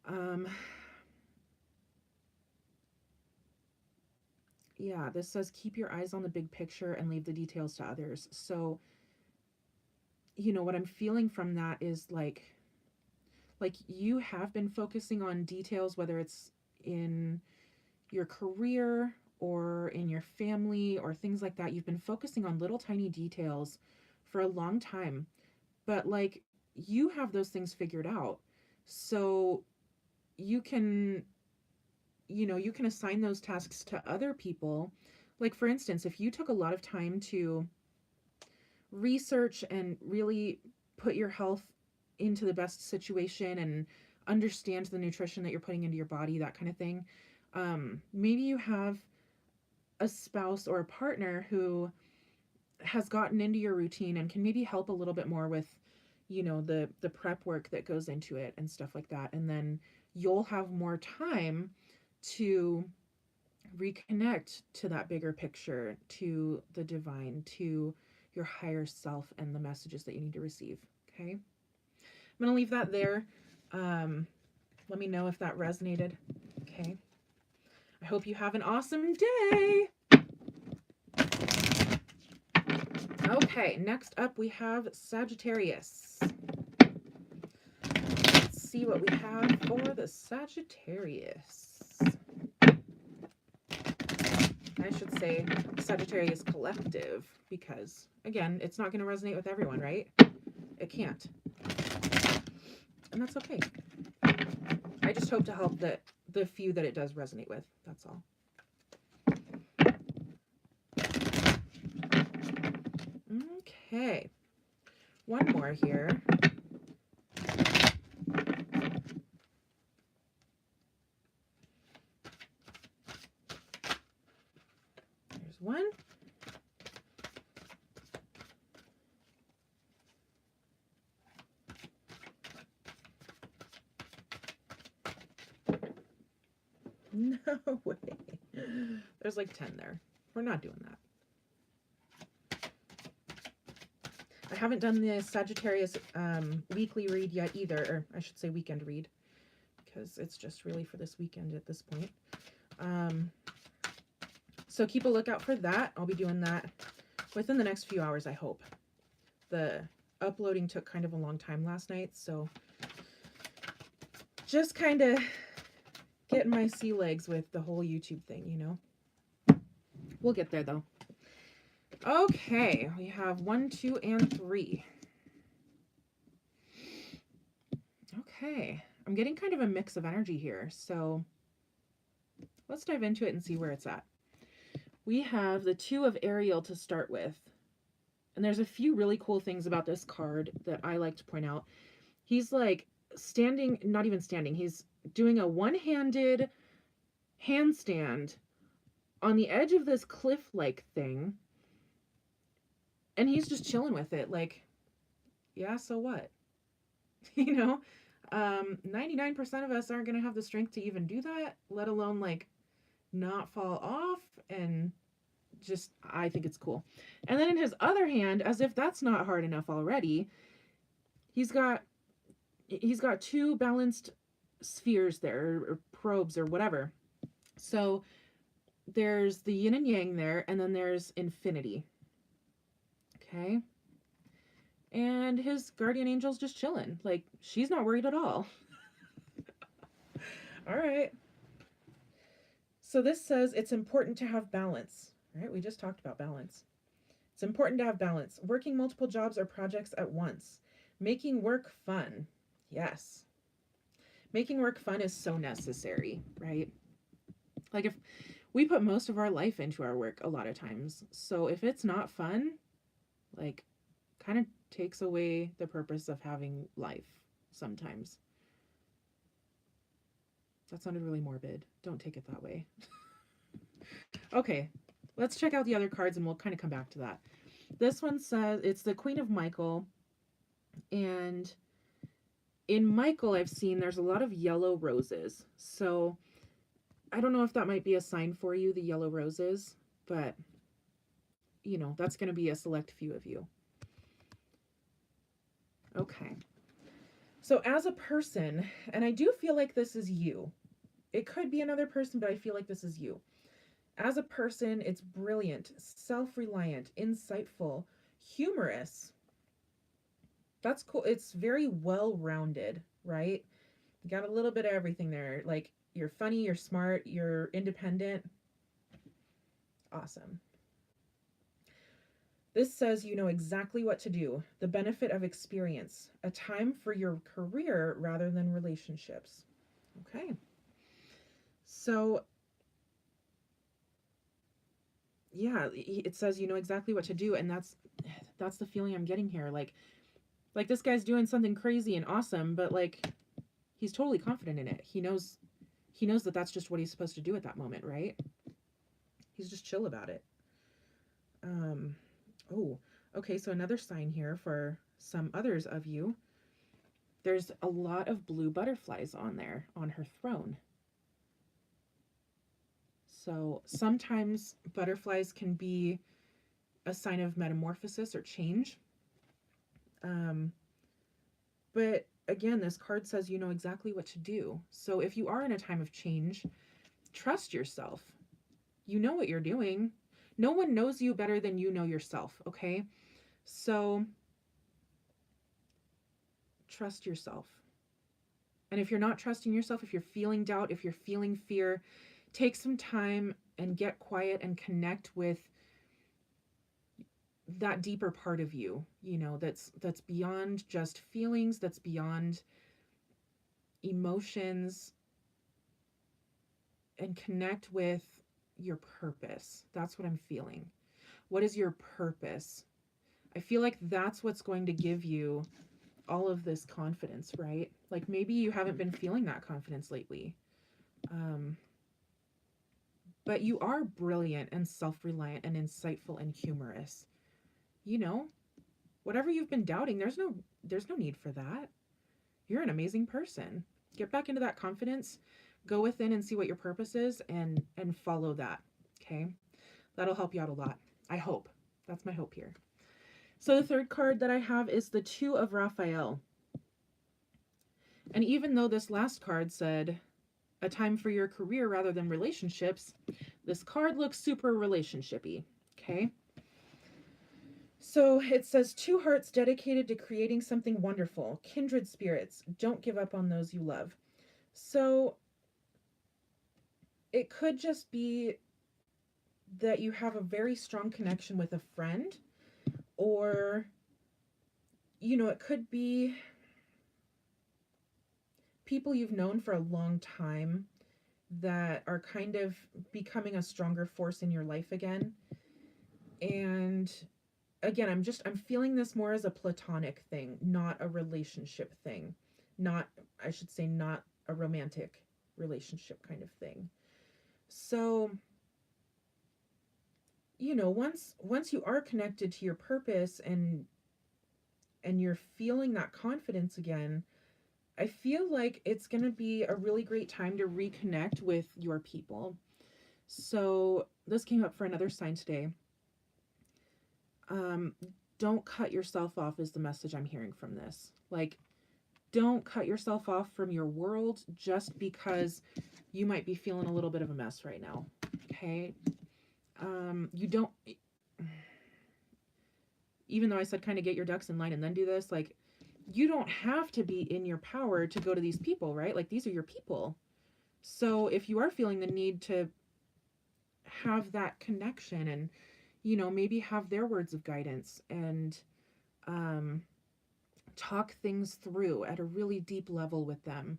A: Um, yeah, this says keep your eyes on the big picture and leave the details to others. So, what I'm feeling from that is like you have been focusing on details, whether it's in your career or in your family or things like that. You've been focusing on little tiny details for a long time, but like you have those things figured out. So you can, you can assign those tasks to other people. Like, for instance, if you took a lot of time to research and really put your health into the best situation and understand the nutrition that you're putting into your body, that kind of thing, maybe you have a spouse or a partner who has gotten into your routine and can maybe help a little bit more with, the prep work that goes into it and stuff like that. And then you'll have more time to reconnect to that bigger picture, to the divine, to your higher self and the messages that you need to receive. Okay. I'm going to leave that there. Let me know if that resonated. Okay. I hope you have an awesome day. Okay, next up we have Sagittarius. Let's see what we have for the Sagittarius. I should say Sagittarius collective, because again, it's not going to resonate with everyone, right? It can't. And that's okay. I just hope to help the few that it does resonate with. That's all. Okay. One more here. There's one. No way. There's like 10 there. We're not doing that. I haven't done the Sagittarius weekly read yet either, or I should say weekend read, because it's just really for this weekend at this point. So keep a lookout for that. I'll be doing that within the next few hours, I hope. The uploading took kind of a long time last night, so just kind of getting my sea legs with the whole YouTube thing, We'll get there, though. Okay, we have 1, 2, and 3. Okay, I'm getting kind of a mix of energy here, so let's dive into it and see where it's at. We have the 2 of Ariel to start with, and there's a few really cool things about this card that I like to point out. He's like standing, not even standing, he's doing a one-handed handstand on the edge of this cliff-like thing, and he's just chilling with it, like, yeah, so what? 99% of us aren't going to have the strength to even do that, let alone like not fall off. And just, I think it's cool. And then in his other hand, as if that's not hard enough already, he's got 2 balanced spheres there, or probes or whatever. So there's the yin and yang there, and then there's infinity. Okay. and his guardian angel's just chilling. Like, she's not worried at all. All right. So this says it's important to have balance. All right, we just talked about balance. It's important to have balance. Working multiple jobs or projects at once. Making work fun. Yes. Making work fun is so necessary, right? Like, if we put most of our life into our work a lot of times. So if it's not fun, like, kind of takes away the purpose of having life sometimes. That sounded really morbid. Don't take it that way. Okay, let's check out the other cards and we'll kind of come back to that. This one says it's the Queen of Michael. And in Michael, I've seen there's a lot of yellow roses. So I don't know if that might be a sign for you, the yellow roses, but you know, that's going to be a select few of you. Okay. So as a person, and I do feel like this is you. It could be another person, but I feel like this is you. As a person, it's brilliant, self-reliant, insightful, humorous. That's cool. It's very well-rounded, right? You got a little bit of everything there. Like, you're funny, you're smart, you're independent. Awesome. This says you know exactly what to do. The benefit of experience. A time for your career rather than relationships. Okay. So, yeah, it says you know exactly what to do, and that's the feeling I'm getting here. Like this guy's doing something crazy and awesome, but like he's totally confident in it. He knows that that's just what he's supposed to do at that moment, right? He's just chill about it. Oh, okay, so another sign here for some others of you. There's a lot of blue butterflies on there on her throne. So sometimes butterflies can be a sign of metamorphosis or change. But again, this card says you know exactly what to do. So if you are in a time of change, trust yourself. You know what you're doing. No one knows you better than you know yourself, okay? So trust yourself. And if you're not trusting yourself, if you're feeling doubt, if you're feeling fear, take some time and get quiet and connect with that deeper part of you, you know, that's beyond just feelings, that's beyond emotions, and connect with your purpose. That's what I'm feeling. What is your purpose? I feel like that's what's going to give you all of this confidence, right? Like maybe you haven't been feeling that confidence lately. But you are brilliant and self-reliant and insightful and humorous. You know, whatever you've been doubting, there's no need for that. You're an amazing person. Get back into that confidence. Go within and see what your purpose is and follow that. Okay? That'll help you out a lot. I hope. That's my hope here. So the third card that I have is the Two of Raphael. And even though this last card said a time for your career rather than relationships, this card looks super relationshipy. Okay? So it says two hearts dedicated to creating something wonderful, kindred spirits. Don't give up on those you love. So it could just be that you have a very strong connection with a friend, or, you know, it could be people you've known for a long time that are kind of becoming a stronger force in your life again. And again, I'm feeling this more as a platonic thing, not a relationship thing. Not, I should say, not a romantic relationship kind of thing. So, you know, once you are connected to your purpose and you're feeling that confidence again, I feel like it's going to be a really great time to reconnect with your people. So, this came up for another sign today. Don't cut yourself off is the message I'm hearing from this. Like, don't cut yourself off from your world just because you might be feeling a little bit of a mess right now. Okay? You don't even though I said kind of get your ducks in line and then do this, like, you don't have to be in your power to go to these people, right? Like, these are your people. So if you are feeling the need to have that connection and, maybe have their words of guidance and um, talk things through at a really deep level with them,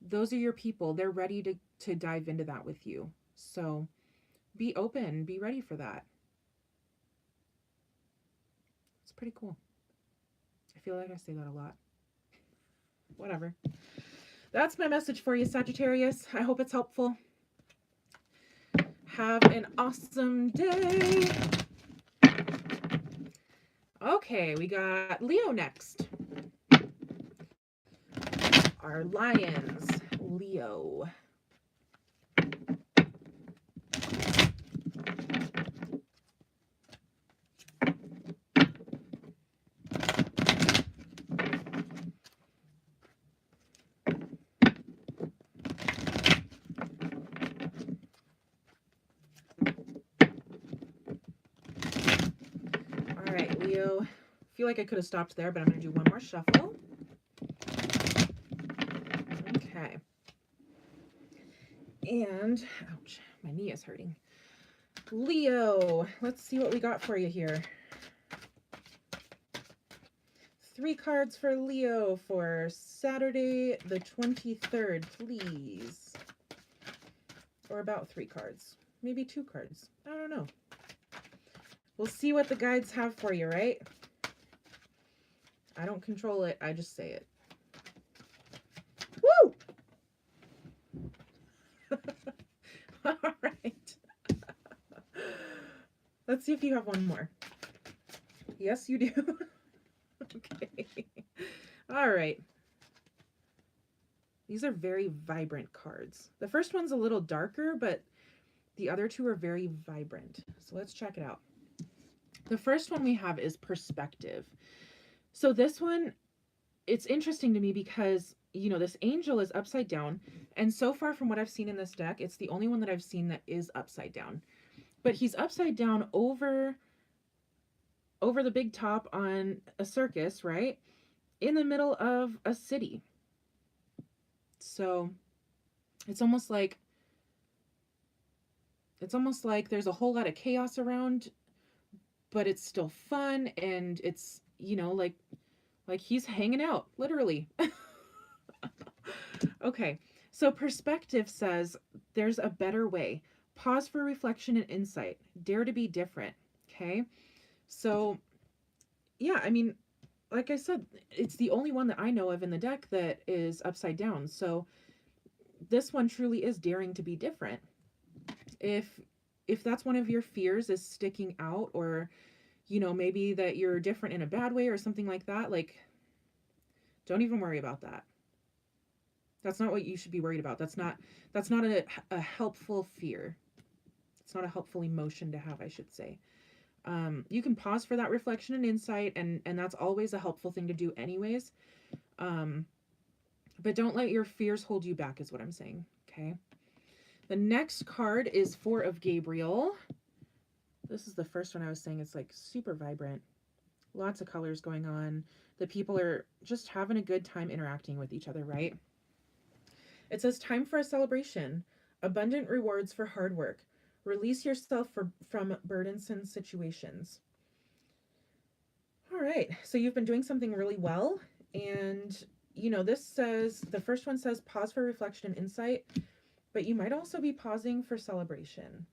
A: those are your people. They're ready to dive into that with you. So be open, be ready for that. It's pretty cool. I feel like I say that a lot. Whatever. That's my message for you, Sagittarius. I hope it's helpful. Have an awesome day. Okay, we got Leo next. Our lions, Leo. All right, Leo. I feel like I could have stopped there, but I'm going to do one more shuffle. Okay. And, ouch, my knee is hurting. Leo, let's see what we got for you here. 3 cards for Leo for Saturday the 23rd, please. Or about 3 cards. Maybe 2 cards. I don't know. We'll see what the guides have for you, right? I don't control it. I just say it. Woo! All right. Let's see if you have one more. Yes, you do. Okay. All right. These are very vibrant cards. The first one's a little darker, but the other 2 are very vibrant. So let's check it out. The first one we have is perspective. So this one, it's interesting to me because, this angel is upside down. And so far from what I've seen in this deck, it's the only one that I've seen that is upside down. But he's upside down over the big top on a circus, right? In the middle of a city. So it's almost like there's a whole lot of chaos around, but it's still fun, and it's, like he's hanging out, literally. Okay, so perspective says there's a better way. Pause for reflection and insight. Dare to be different. Okay, so yeah, I mean, like I said, it's the only one that I know of in the deck that is upside down. So this one truly is daring to be different. If that's one of your fears, is sticking out, or maybe that you're different in a bad way or something like that, like, don't even worry about that. That's not what you should be worried about. That's not a helpful fear. It's not a helpful emotion to have, I should say. You can pause for that reflection and insight, and that's always a helpful thing to do anyways. But don't let your fears hold you back, is what I'm saying. Okay. The next card is 4 of Gabriel. This is the first one I was saying. It's like super vibrant. Lots of colors going on. The people are just having a good time interacting with each other, right? It says, time for a celebration. Abundant rewards for hard work. Release yourself from burdensome situations. All right. So you've been doing something really well. And, this says, the first one says pause for reflection and insight. But you might also be pausing for celebration.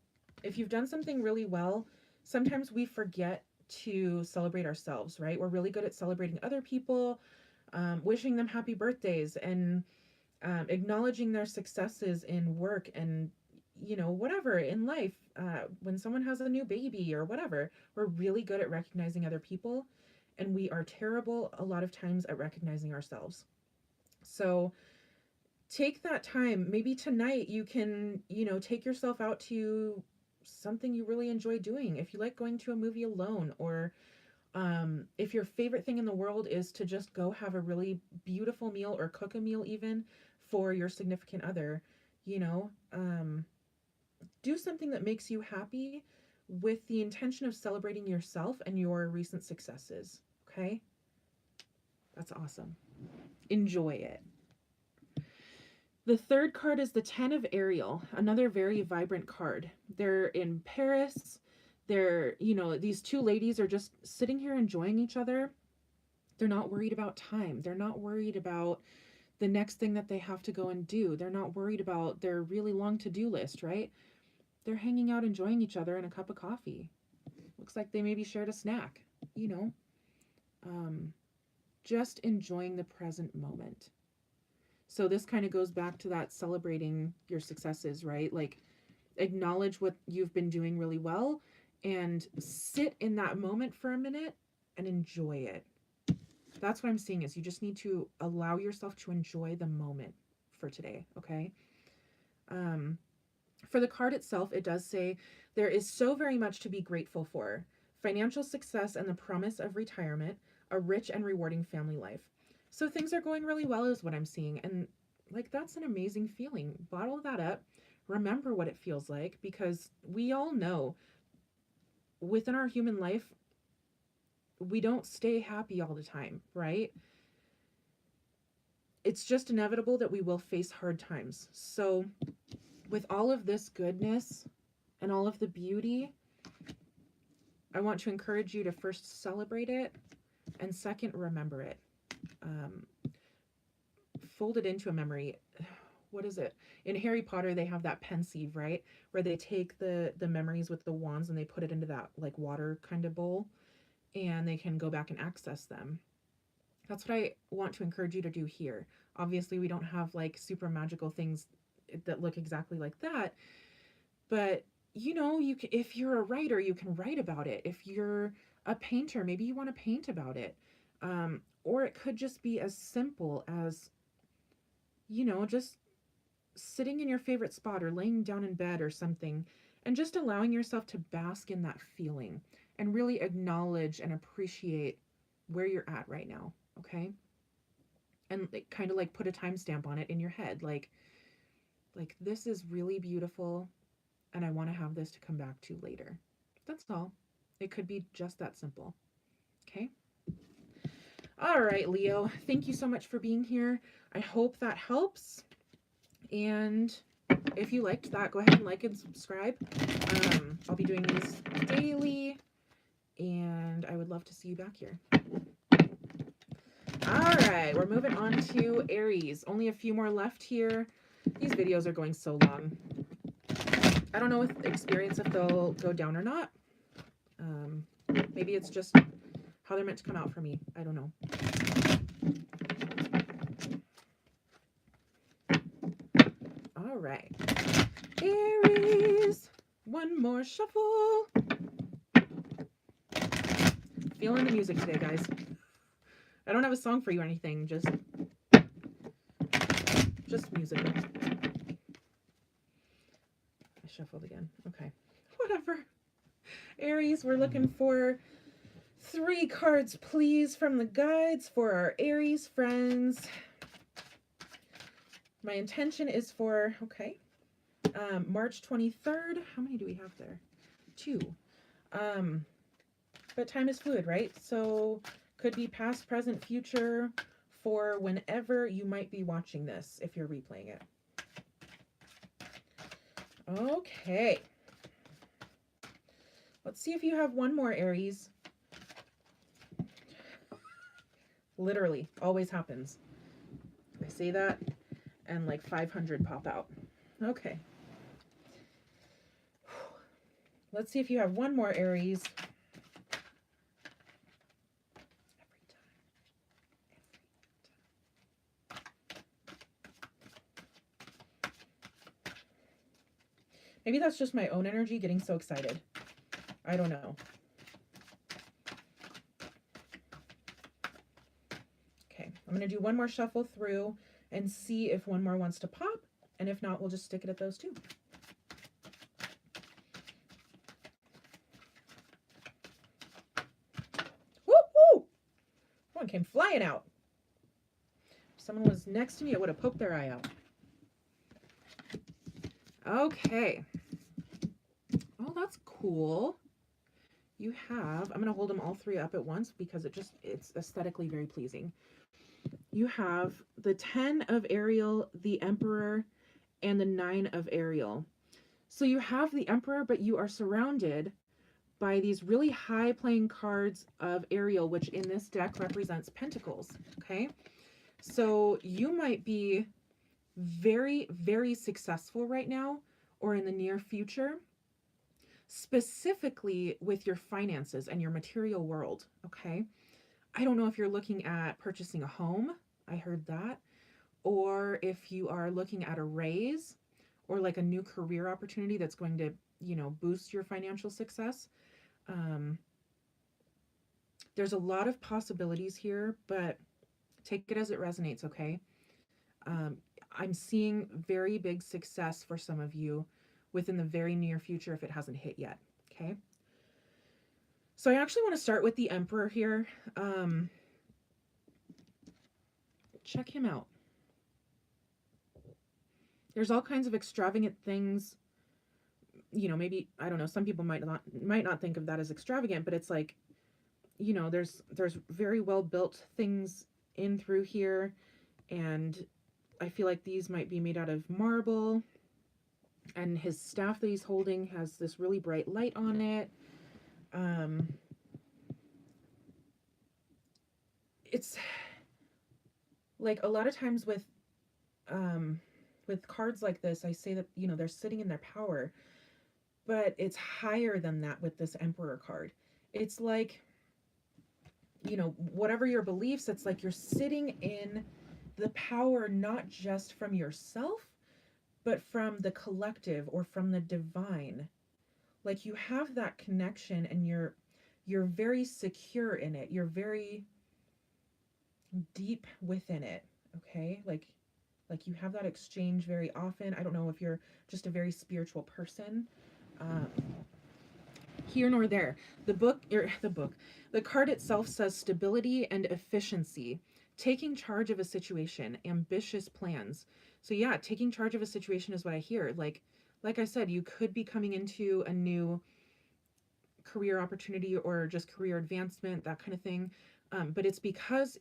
A: If you've done something really well, sometimes we forget to celebrate ourselves, right? We're really good at celebrating other people, wishing them happy birthdays, and acknowledging their successes in work and, whatever in life. When someone has a new baby or whatever, we're really good at recognizing other people, and we are terrible a lot of times at recognizing ourselves. So take that time. Maybe tonight you can, take yourself out to something you really enjoy doing. If you like going to a movie alone, or if your favorite thing in the world is to just go have a really beautiful meal or cook a meal even for your significant other, do something that makes you happy with the intention of celebrating yourself and your recent successes. Okay? That's awesome. Enjoy it. The third card is the 10 of Ariel, another very vibrant card. They're in Paris. They're, these two ladies are just sitting here enjoying each other. They're not worried about time. They're not worried about the next thing that they have to go and do. They're not worried about their really long to-do list, right? They're hanging out, enjoying each other and a cup of coffee. Looks like they maybe shared a snack, just enjoying the present moment. So this kind of goes back to that celebrating your successes, right? Like, acknowledge what you've been doing really well and sit in that moment for a minute and enjoy it. That's what I'm seeing, is you just need to allow yourself to enjoy the moment for today, okay? For the card itself, it does say, there is so very much to be grateful for. Financial success and the promise of retirement, a rich and rewarding family life. So things are going really well is what I'm seeing. And like, that's an amazing feeling. Bottle that up. Remember what it feels like, because we all know within our human life, we don't stay happy all the time, right? It's just inevitable that we will face hard times. So with all of this goodness and all of the beauty, I want to encourage you to first celebrate it and second, remember it. Fold it into a memory. What is it? In Harry Potter, they have that pensieve, right? Where they take the memories with the wands and they put it into that like water kind of bowl, and they can go back and access them. That's what I want to encourage you to do here. Obviously, we don't have like super magical things that look exactly like that, but you can, if you're a writer, you can write about it. If you're a painter, maybe you want to paint about it. Or it could just be as simple as, just sitting in your favorite spot or laying down in bed or something, and just allowing yourself to bask in that feeling and really acknowledge and appreciate where you're at right now, okay? And kind of like put a timestamp on it in your head, like this is really beautiful and I want to have this to come back to later. That's all. It could be just that simple. Okay? All right, Leo. Thank you so much for being here. I hope that helps. And if you liked that, go ahead and like and subscribe. I'll be doing these daily, and I would love to see you back here. All right, we're moving on to Aries. Only a few more left here. These videos are going so long. I don't know with experience if they'll go down or not. Maybe it's just how they're meant to come out for me. I don't know. All right. Aries. One more shuffle. Feeling the music today, guys. I don't have a song for you or anything. Just musical. I shuffled again. Okay. Whatever. Aries, we're looking for 3 cards, please, from the guides for our Aries friends. My intention is for, March 23rd. How many do we have there? 2. But time is fluid, right? So could be past, present, future for whenever you might be watching this if you're replaying it. Okay. Let's see if you have one more, Aries. Literally, always happens. I say that and like 500 pop out. Okay. Let's see if you have one more, Aries. Maybe that's just my own energy getting so excited. I don't know. Okay, I'm going to do one more shuffle through and see if one more wants to pop. And if not, we'll just stick it at those 2. Woo-hoo! One came flying out. If someone was next to me, I would have poked their eye out. Okay. Oh, that's cool. You have, I'm going to hold them all three up at once because it's aesthetically very pleasing. You have the 10 of Ariel, the Emperor, and the 9 of Ariel. So you have the Emperor, but you are surrounded by these really high playing cards of Ariel, which in this deck represents Pentacles. Okay. So you might be very, very successful right now or in the near future, specifically with your finances and your material world. Okay. I don't know if you're looking at purchasing a home. I heard that. Or if you are looking at a raise or like a new career opportunity that's going to, boost your financial success. There's a lot of possibilities here, but take it as it resonates, okay? Um, I'm seeing very big success for some of you within the very near future if it hasn't hit yet, okay? So I actually want to start with the Emperor here. Check him out. There's all kinds of extravagant things. Maybe, I don't know, some people might not think of that as extravagant, but it's like, there's very well built things in through here, and I feel like these might be made out of marble, and his staff that he's holding has this really bright light on it. It's like a lot of times with cards like this, I say that, they're sitting in their power, but it's higher than that with this Emperor card. It's like, whatever your beliefs, it's like you're sitting in the power, not just from yourself, but from the collective or from the divine. Like you have that connection and you're very secure in it. You're very deep within it. Okay. Like you have that exchange very often. I don't know if you're just a very spiritual person. Here nor there. The card itself says stability and efficiency, taking charge of a situation, ambitious plans. So yeah, taking charge of a situation is what I hear. Like I said, you could be coming into a new career opportunity or just career advancement, that kind of thing. But it's because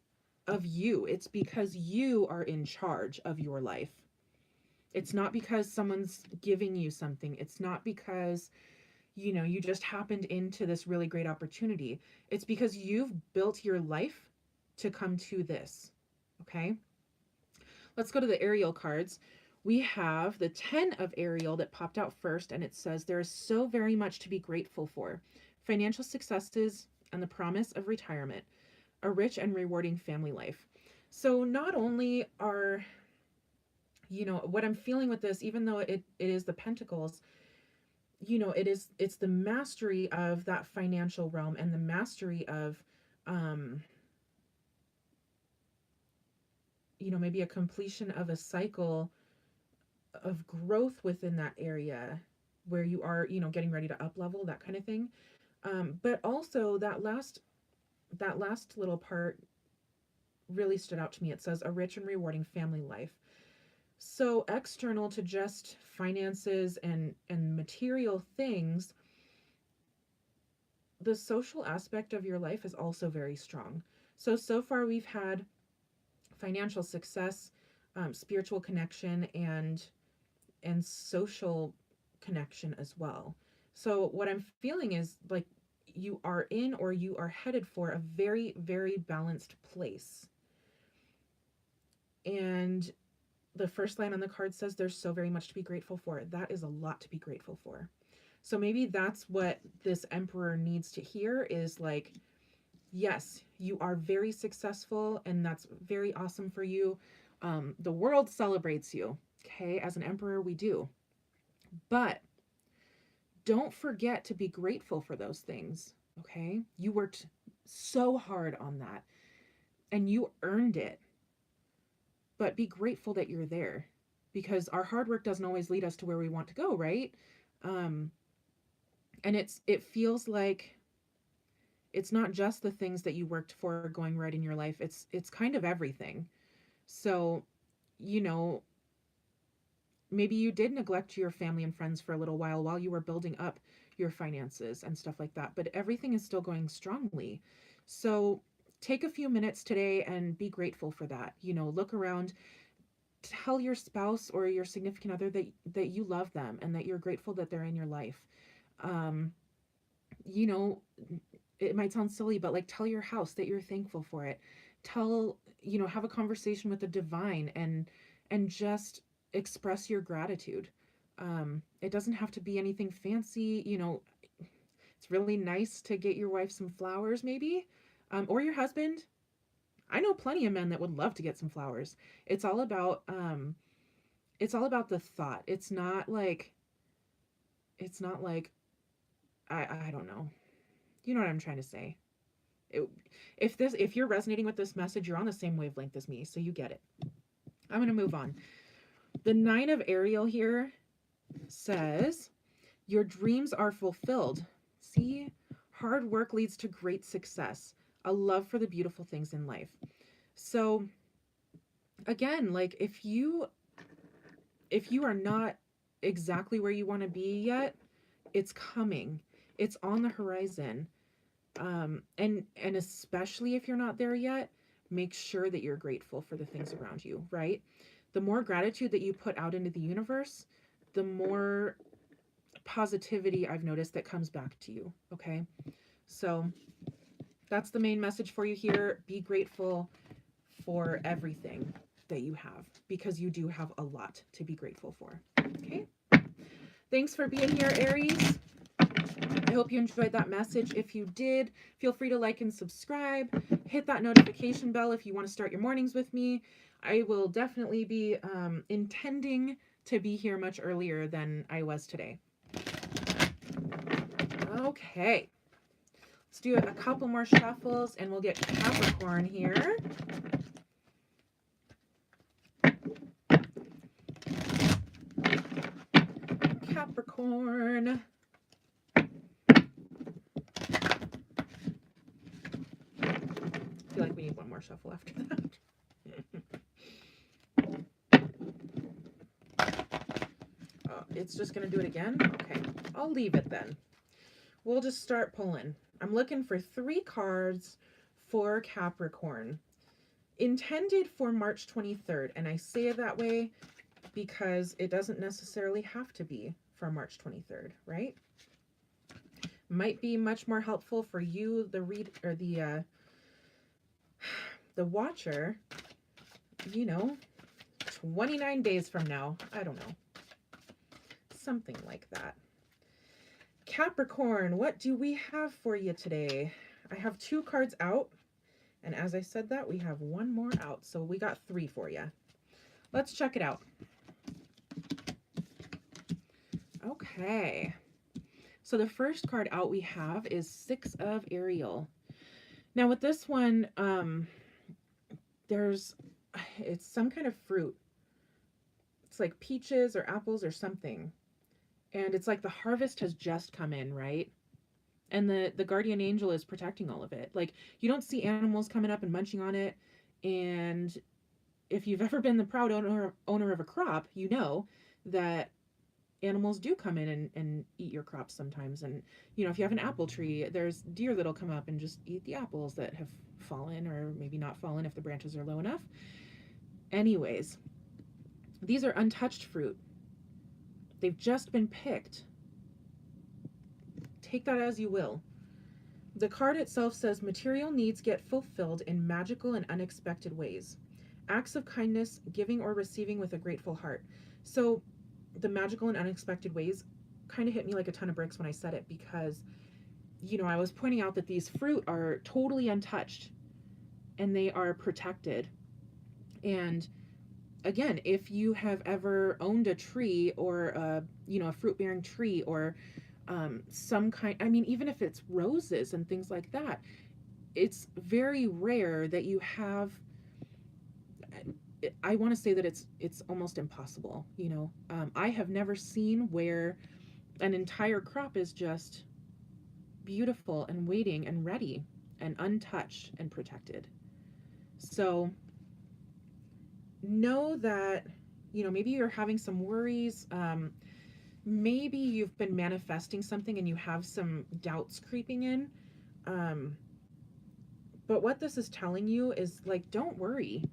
A: of you. It's because you are in charge of your life. It's not because someone's giving you something. It's not because you just happened into this really great opportunity. It's because you've built your life to come to this. Okay. Let's go to the Ariel cards. We have the 10 of Ariel that popped out first, and it says there is so very much to be grateful for. Financial successes and the promise of retirement, a rich and rewarding family life. So not only are, what I'm feeling with this, even though it is the Pentacles, it's the mastery of that financial realm and the mastery of maybe a completion of a cycle of growth within that area where you are getting ready to up level, that kind of thing. But also that last little part really stood out to me. It says a rich and rewarding family life. So external to just finances and material things, the social aspect of your life is also very strong. So far we've had financial success, spiritual connection, and social connection as well. So what I'm feeling is like you are in or you are headed for a very, very balanced place. And the first line on the card says there's so very much to be grateful for. That is a lot to be grateful for. So maybe that's what this Emperor needs to hear is like, yes, you are very successful and that's very awesome for you. The world celebrates you. Okay. As an Emperor, we do. But don't forget to be grateful for those things. Okay. You worked so hard on that and you earned it. But be grateful that you're there because our hard work doesn't always lead us to where we want to go, right? And it feels like it's not just the things that you worked for going right in your life. It's kind of everything. So, maybe you did neglect your family and friends for a little while you were building up your finances and stuff like that, but everything is still going strongly. So take a few minutes today and be grateful for that. Look around, tell your spouse or your significant other that you love them and that you're grateful that they're in your life. Um, you know, it might sound silly, but like tell your house that you're thankful for it. Have a conversation with the divine and just express your gratitude. It doesn't have to be anything fancy. It's really nice to get your wife some flowers, maybe, or your husband. I know plenty of men that would love to get some flowers. It's all about it's all about the thought. It's not like I don't know. You know what I'm trying to say. It, if you're resonating with this message, you're on the same wavelength as me, so you get it. I'm going to move on. The 9 of Ariel here says, your dreams are fulfilled. See, hard work leads to great success, a love for the beautiful things in life. So again, like if you are not exactly where you want to be yet, it's coming. It's on the horizon. And especially if you're not there yet, make sure that you're grateful for the things around you, right? The more gratitude that you put out into the universe, the more positivity I've noticed that comes back to you. Okay. So that's the main message for you here. Be grateful for everything that you have, because you do have a lot to be grateful for. Okay. Thanks for being here, Aries. I hope you enjoyed that message. If you did, feel free to like and subscribe. Hit that notification bell if you want to start your mornings with me. I will definitely be intending to be here much earlier than I was today. Okay. Let's do a couple more shuffles and we'll get Capricorn here. Capricorn. I feel like we need one more shuffle after that. It's just going to do it again? Okay, I'll leave it then. We'll just start pulling. I'm looking for 3 cards for Capricorn. Intended for March 23rd, and I say it that way because it doesn't necessarily have to be for March 23rd, right? Might be much more helpful for you, the read or the watcher, 29 days from now. I don't know. Something like that. Capricorn, what do we have for you today? I have 2 cards out, and as I said that, we have 1 more out, so we got 3 for you. Let's check it out. Okay, so the first card out we have is 6 of Ariel. Now with this one, it's some kind of fruit. It's like peaches or apples or something. And it's like the harvest has just come in, right? And the guardian angel is protecting all of it. Like, you don't see animals coming up and munching on it. And if you've ever been the proud owner of a crop, you know that animals do come in and eat your crops sometimes. And, if you have an apple tree, there's deer that'll come up and just eat the apples that have fallen, or maybe not fallen if the branches are low enough. Anyways, these are untouched fruit. They've just been picked. Take that as you will. The card itself says material needs get fulfilled in magical and unexpected ways. Acts of kindness, giving or receiving with a grateful heart. So the magical and unexpected ways kind of hit me like a ton of bricks when I said it, because, I was pointing out that these fruit are totally untouched and they are protected. And again, if you have ever owned a tree or a fruit-bearing tree, or some kind, even if it's roses and things like that, it's very rare that you have, I want to say that it's almost impossible. I have never seen where an entire crop is just beautiful and waiting and ready and untouched and protected. So know that, maybe you're having some worries. maybe you've been manifesting something and you have some doubts creeping in. Um, but what this is telling you is like, don't worry.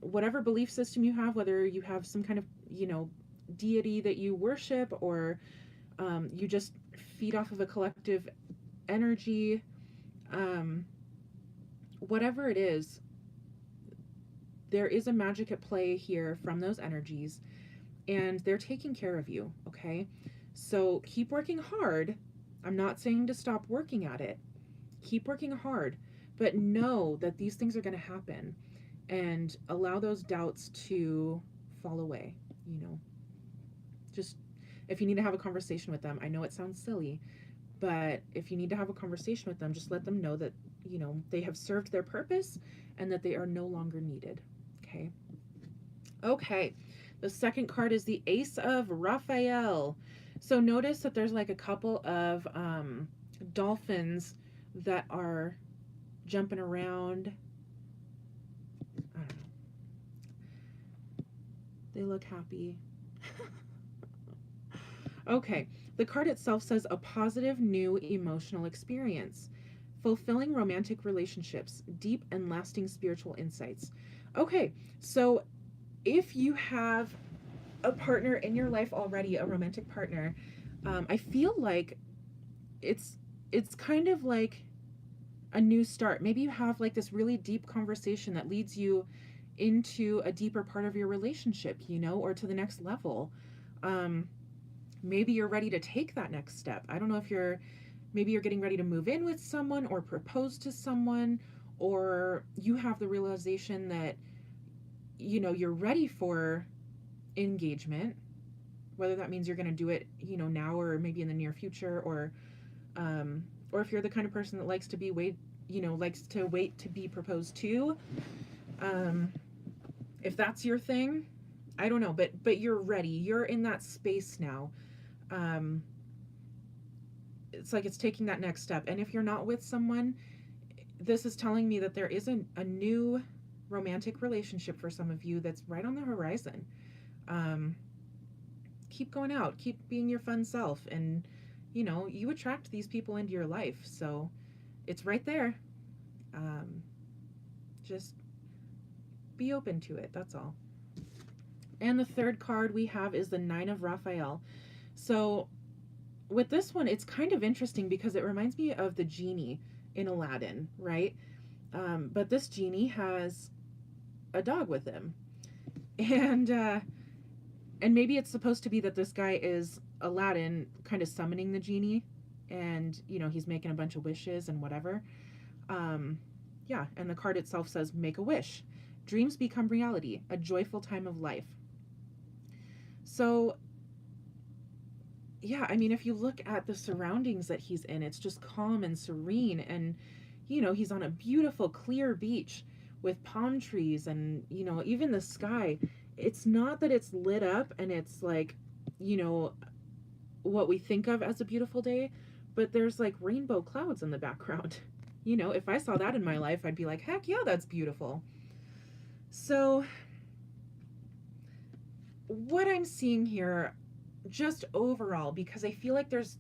A: Whatever belief system you have, whether you have some kind of, deity that you worship, or you just feed off of a collective energy, um, whatever it is, there is a magic at play here from those energies, and they're taking care of you, okay? So keep working hard. I'm not saying to stop working at it. Keep working hard, but know that these things are going to happen, and allow those doubts to fall away. Just if you need to have a conversation with them, I know it sounds silly, but if you need to have a conversation with them, just let them know that, they have served their purpose and that they are no longer needed. Okay. Okay. The second card is the Ace of Raphael. So notice that there's like a couple of dolphins that are jumping around. I don't know. They look happy. Okay. The card itself says a positive new emotional experience, fulfilling romantic relationships, deep and lasting spiritual insights. Okay. So if you have a partner in your life already, a romantic partner, I feel like it's kind of like a new start. Maybe you have like this really deep conversation that leads you into a deeper part of your relationship, or to the next level. Maybe you're ready to take that next step. I don't know if maybe you're getting ready to move in with someone or propose to someone, or you have the realization that, you're ready for engagement, whether that means you're going to do it, now or maybe in the near future, or if you're the kind of person that likes to wait to be proposed to. If that's your thing, I don't know, but you're ready. You're in that space now. It's like it's taking that next step. And if you're not with someone, this is telling me that there is a new romantic relationship for some of you that's right on the horizon. Keep going out, keep being your fun self, and you attract these people into your life, so it's right there. Just be open to it, that's all. And the third card we have is the Nine of Raphael. So with this one, it's kind of interesting because it reminds me of the genie in Aladdin, right? But this genie has a dog with him, and maybe it's supposed to be that this guy is Aladdin kind of summoning the genie, and he's making a bunch of wishes and whatever. Yeah, and the card itself says make a wish, dreams become reality, a joyful time of life. So yeah, I mean, if you look at the surroundings that he's in, it's just calm and serene, and he's on a beautiful clear beach with palm trees, and even the sky, it's not that it's lit up and it's like what we think of as a beautiful day, but there's like rainbow clouds in the background. If I saw that in my life, I'd be like, heck yeah, that's beautiful. So what I'm seeing here, just overall, because I feel like there's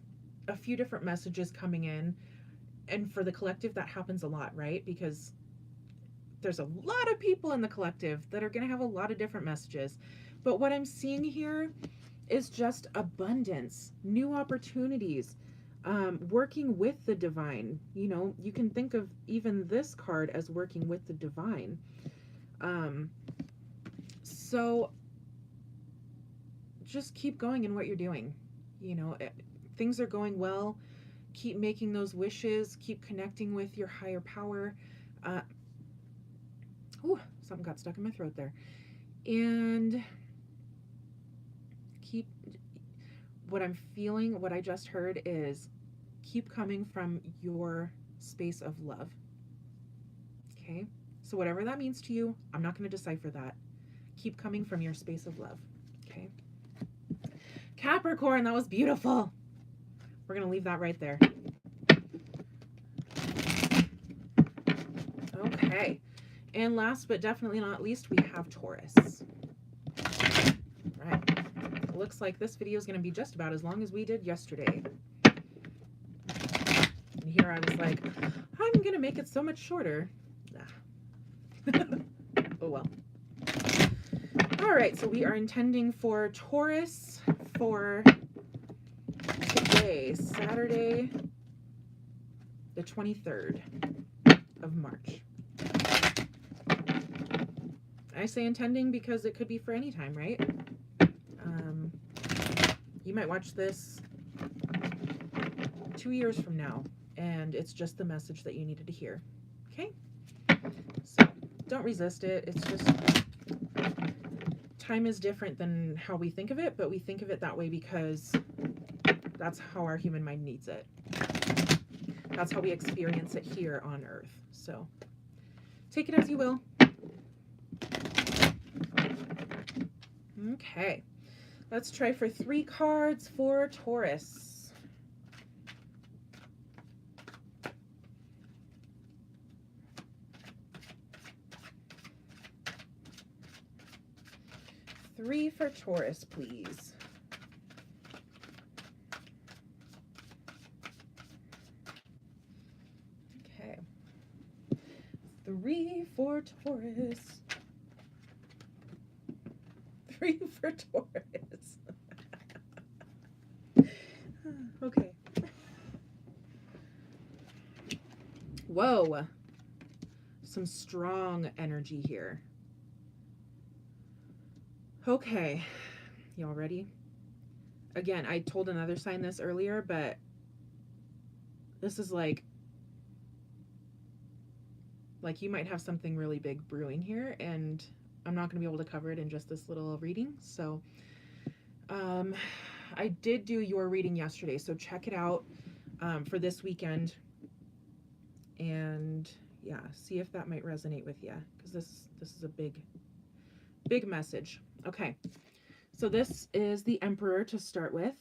A: a few different messages coming in, and for the collective that happens a lot, right? Because there's a lot of people in the collective that are going to have a lot of different messages. But what I'm seeing here is just abundance, new opportunities, working with the divine. You can think of even this card as working with the divine. So just keep going in what you're doing. Things are going well. Keep making those wishes. Keep connecting with your higher power. Something got stuck in my throat there. And what I'm feeling, what I just heard is keep coming from your space of love. Okay? So whatever that means to you, I'm not going to decipher that. Keep coming from your space of love. Okay? Capricorn, that was beautiful. We're going to leave that right there. Okay. And last but definitely not least, we have Taurus. All right. looks like this video is going to be just about as long as we did yesterday. And here I was like, I'm going to make it so much shorter. Oh well. All right, so we are intending for Taurus for today, Saturday, the 23rd of March. I say intending because it could be for any time, right? You might watch this 2 years from now, and it's just the message that you needed to hear. Okay? So don't resist it. It's just time is different than how we think of it, but we think of it that way because that's how our human mind needs it. That's how we experience it here on Earth. So take it as you will. Okay. Let's try for 3 cards for Taurus. Three for Taurus, please. Okay. 3 for Taurus. 3 for Taurus. Okay. Whoa. Some strong energy here. Okay. Y'all ready? Again, I told another sign this earlier, but this is like you might have something really big brewing here, and I'm not going to be able to cover it in just this little reading. So I did do your reading yesterday, so check it out for this weekend, and yeah, see if that might resonate with you, because this is a big message. Okay, so this is the Emperor to start with,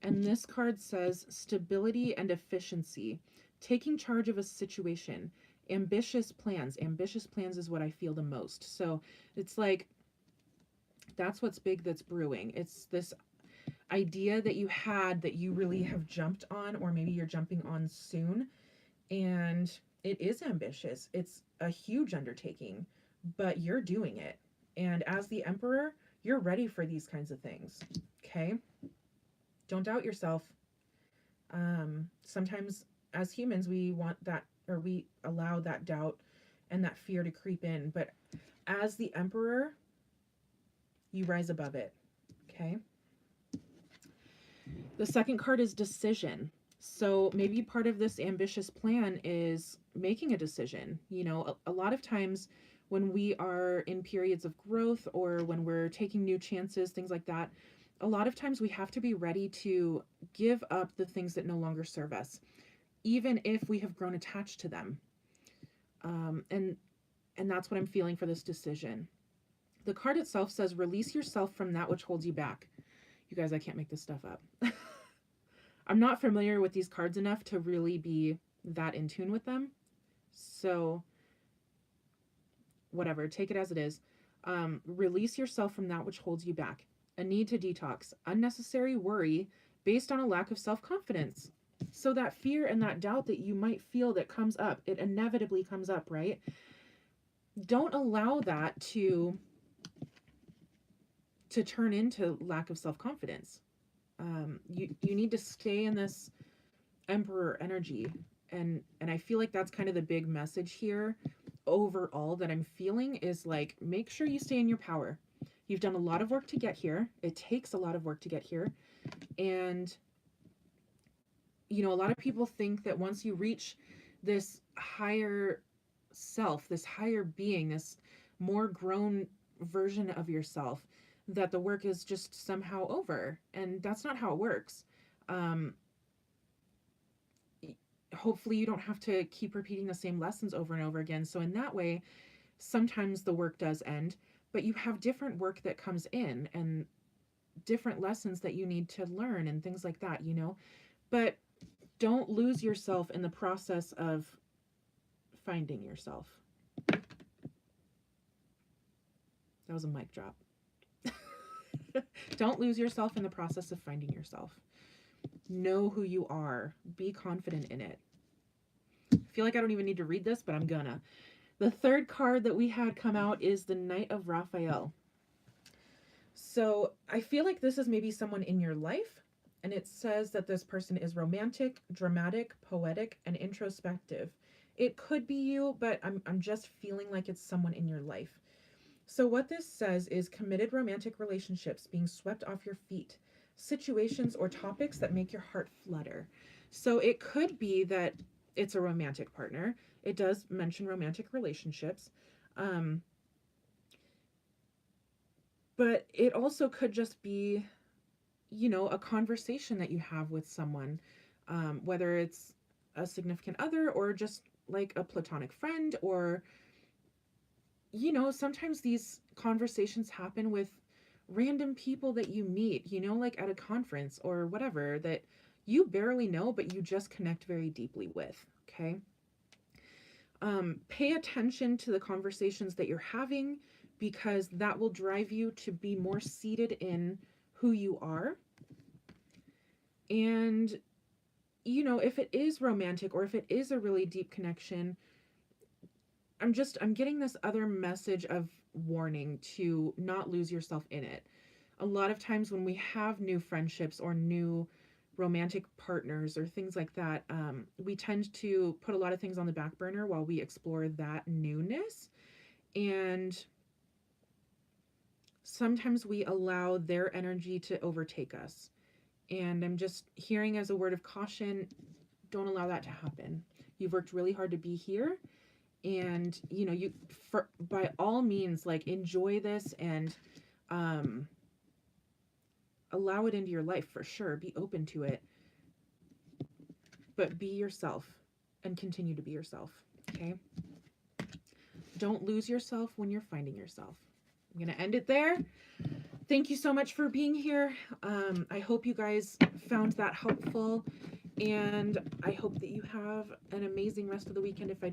A: and this card says stability and efficiency, taking charge of a situation, ambitious plans. Ambitious plans is what I feel the most. So it's like that's what's big, that's brewing. It's this idea that you had that you really have jumped on, or maybe you're jumping on soon, and it is ambitious. It's a huge undertaking, but you're doing it. And as the Emperor, you're ready for these kinds of things. Okay? Don't doubt yourself. Sometimes as humans, we want that, or we allow that doubt and that fear to creep in. But as the Emperor, you rise above it. Okay? The second card is decision. So maybe part of this ambitious plan is making a decision. You know, a lot of times when we are in periods of growth, or when we're taking new chances, things like that, a lot of times we have to be ready to give up the things that no longer serve us, even if we have grown attached to them. And that's what I'm feeling for this decision. The card itself says, release yourself from that which holds you back. You guys, I can't make this stuff up. I'm not familiar with these cards enough to really be that in tune with them. So whatever, take it as it is. Release yourself from that which holds you back. A need to detox. Unnecessary worry based on a lack of self-confidence. So that fear and that doubt that you might feel that comes up, it inevitably comes up, right? Don't allow that to turn into lack of self-confidence. You need to stay in this Emperor energy, and I feel like that's kind of the big message here overall that I'm feeling, is like, make sure you stay in your power. You've done a lot of work to get here. It takes a lot of work to get here, and you know, a lot of people think that once you reach this higher self, this higher being, this more grown version of yourself, that the work is just somehow over. And that's not how it works. Hopefully you don't have to keep repeating the same lessons over and over again. So in that way, sometimes the work does end, but you have different work that comes in, and different lessons that you need to learn, and things like that, you know. But don't lose yourself in the process of finding yourself. That was a mic drop. Don't lose yourself in the process of finding yourself. Know who you are. Be confident in it. I feel like I don't even need to read this, but I'm gonna. The third card that we had come out is the Knight of Raphael. So I feel like this is maybe someone in your life, and it says that this person is romantic, dramatic, poetic, and introspective. It could be you, but I'm just feeling like it's someone in your life. So what this says is committed romantic relationships being swept off your feet, situations or topics that make your heart flutter. So it could be that it's a romantic partner. It does mention romantic relationships. Um, but it also could just be, a conversation that you have with someone, whether it's a significant other or just like a platonic friend, or sometimes these conversations happen with random people that you meet, like at a conference or whatever, that you barely know, but you just connect very deeply with. Okay. Pay attention to the conversations that you're having, because that will drive you to be more seated in who you are. And, if it is romantic or if it is a really deep connection, I'm getting this other message of warning to not lose yourself in it. A lot of times when we have new friendships or new romantic partners or things like that, we tend to put a lot of things on the back burner while we explore that newness. And sometimes we allow their energy to overtake us. And I'm just hearing as a word of caution, don't allow that to happen. You've worked really hard to be here, and you, by all means, like, enjoy this and um allow it into your life for sure. Be open to it, but be yourself and continue to be yourself. Okay? Don't lose yourself when you're finding yourself. I'm going to end it there. Thank you so much for being here. I hope you guys found that helpful, and I hope that you have an amazing rest of the weekend if I don't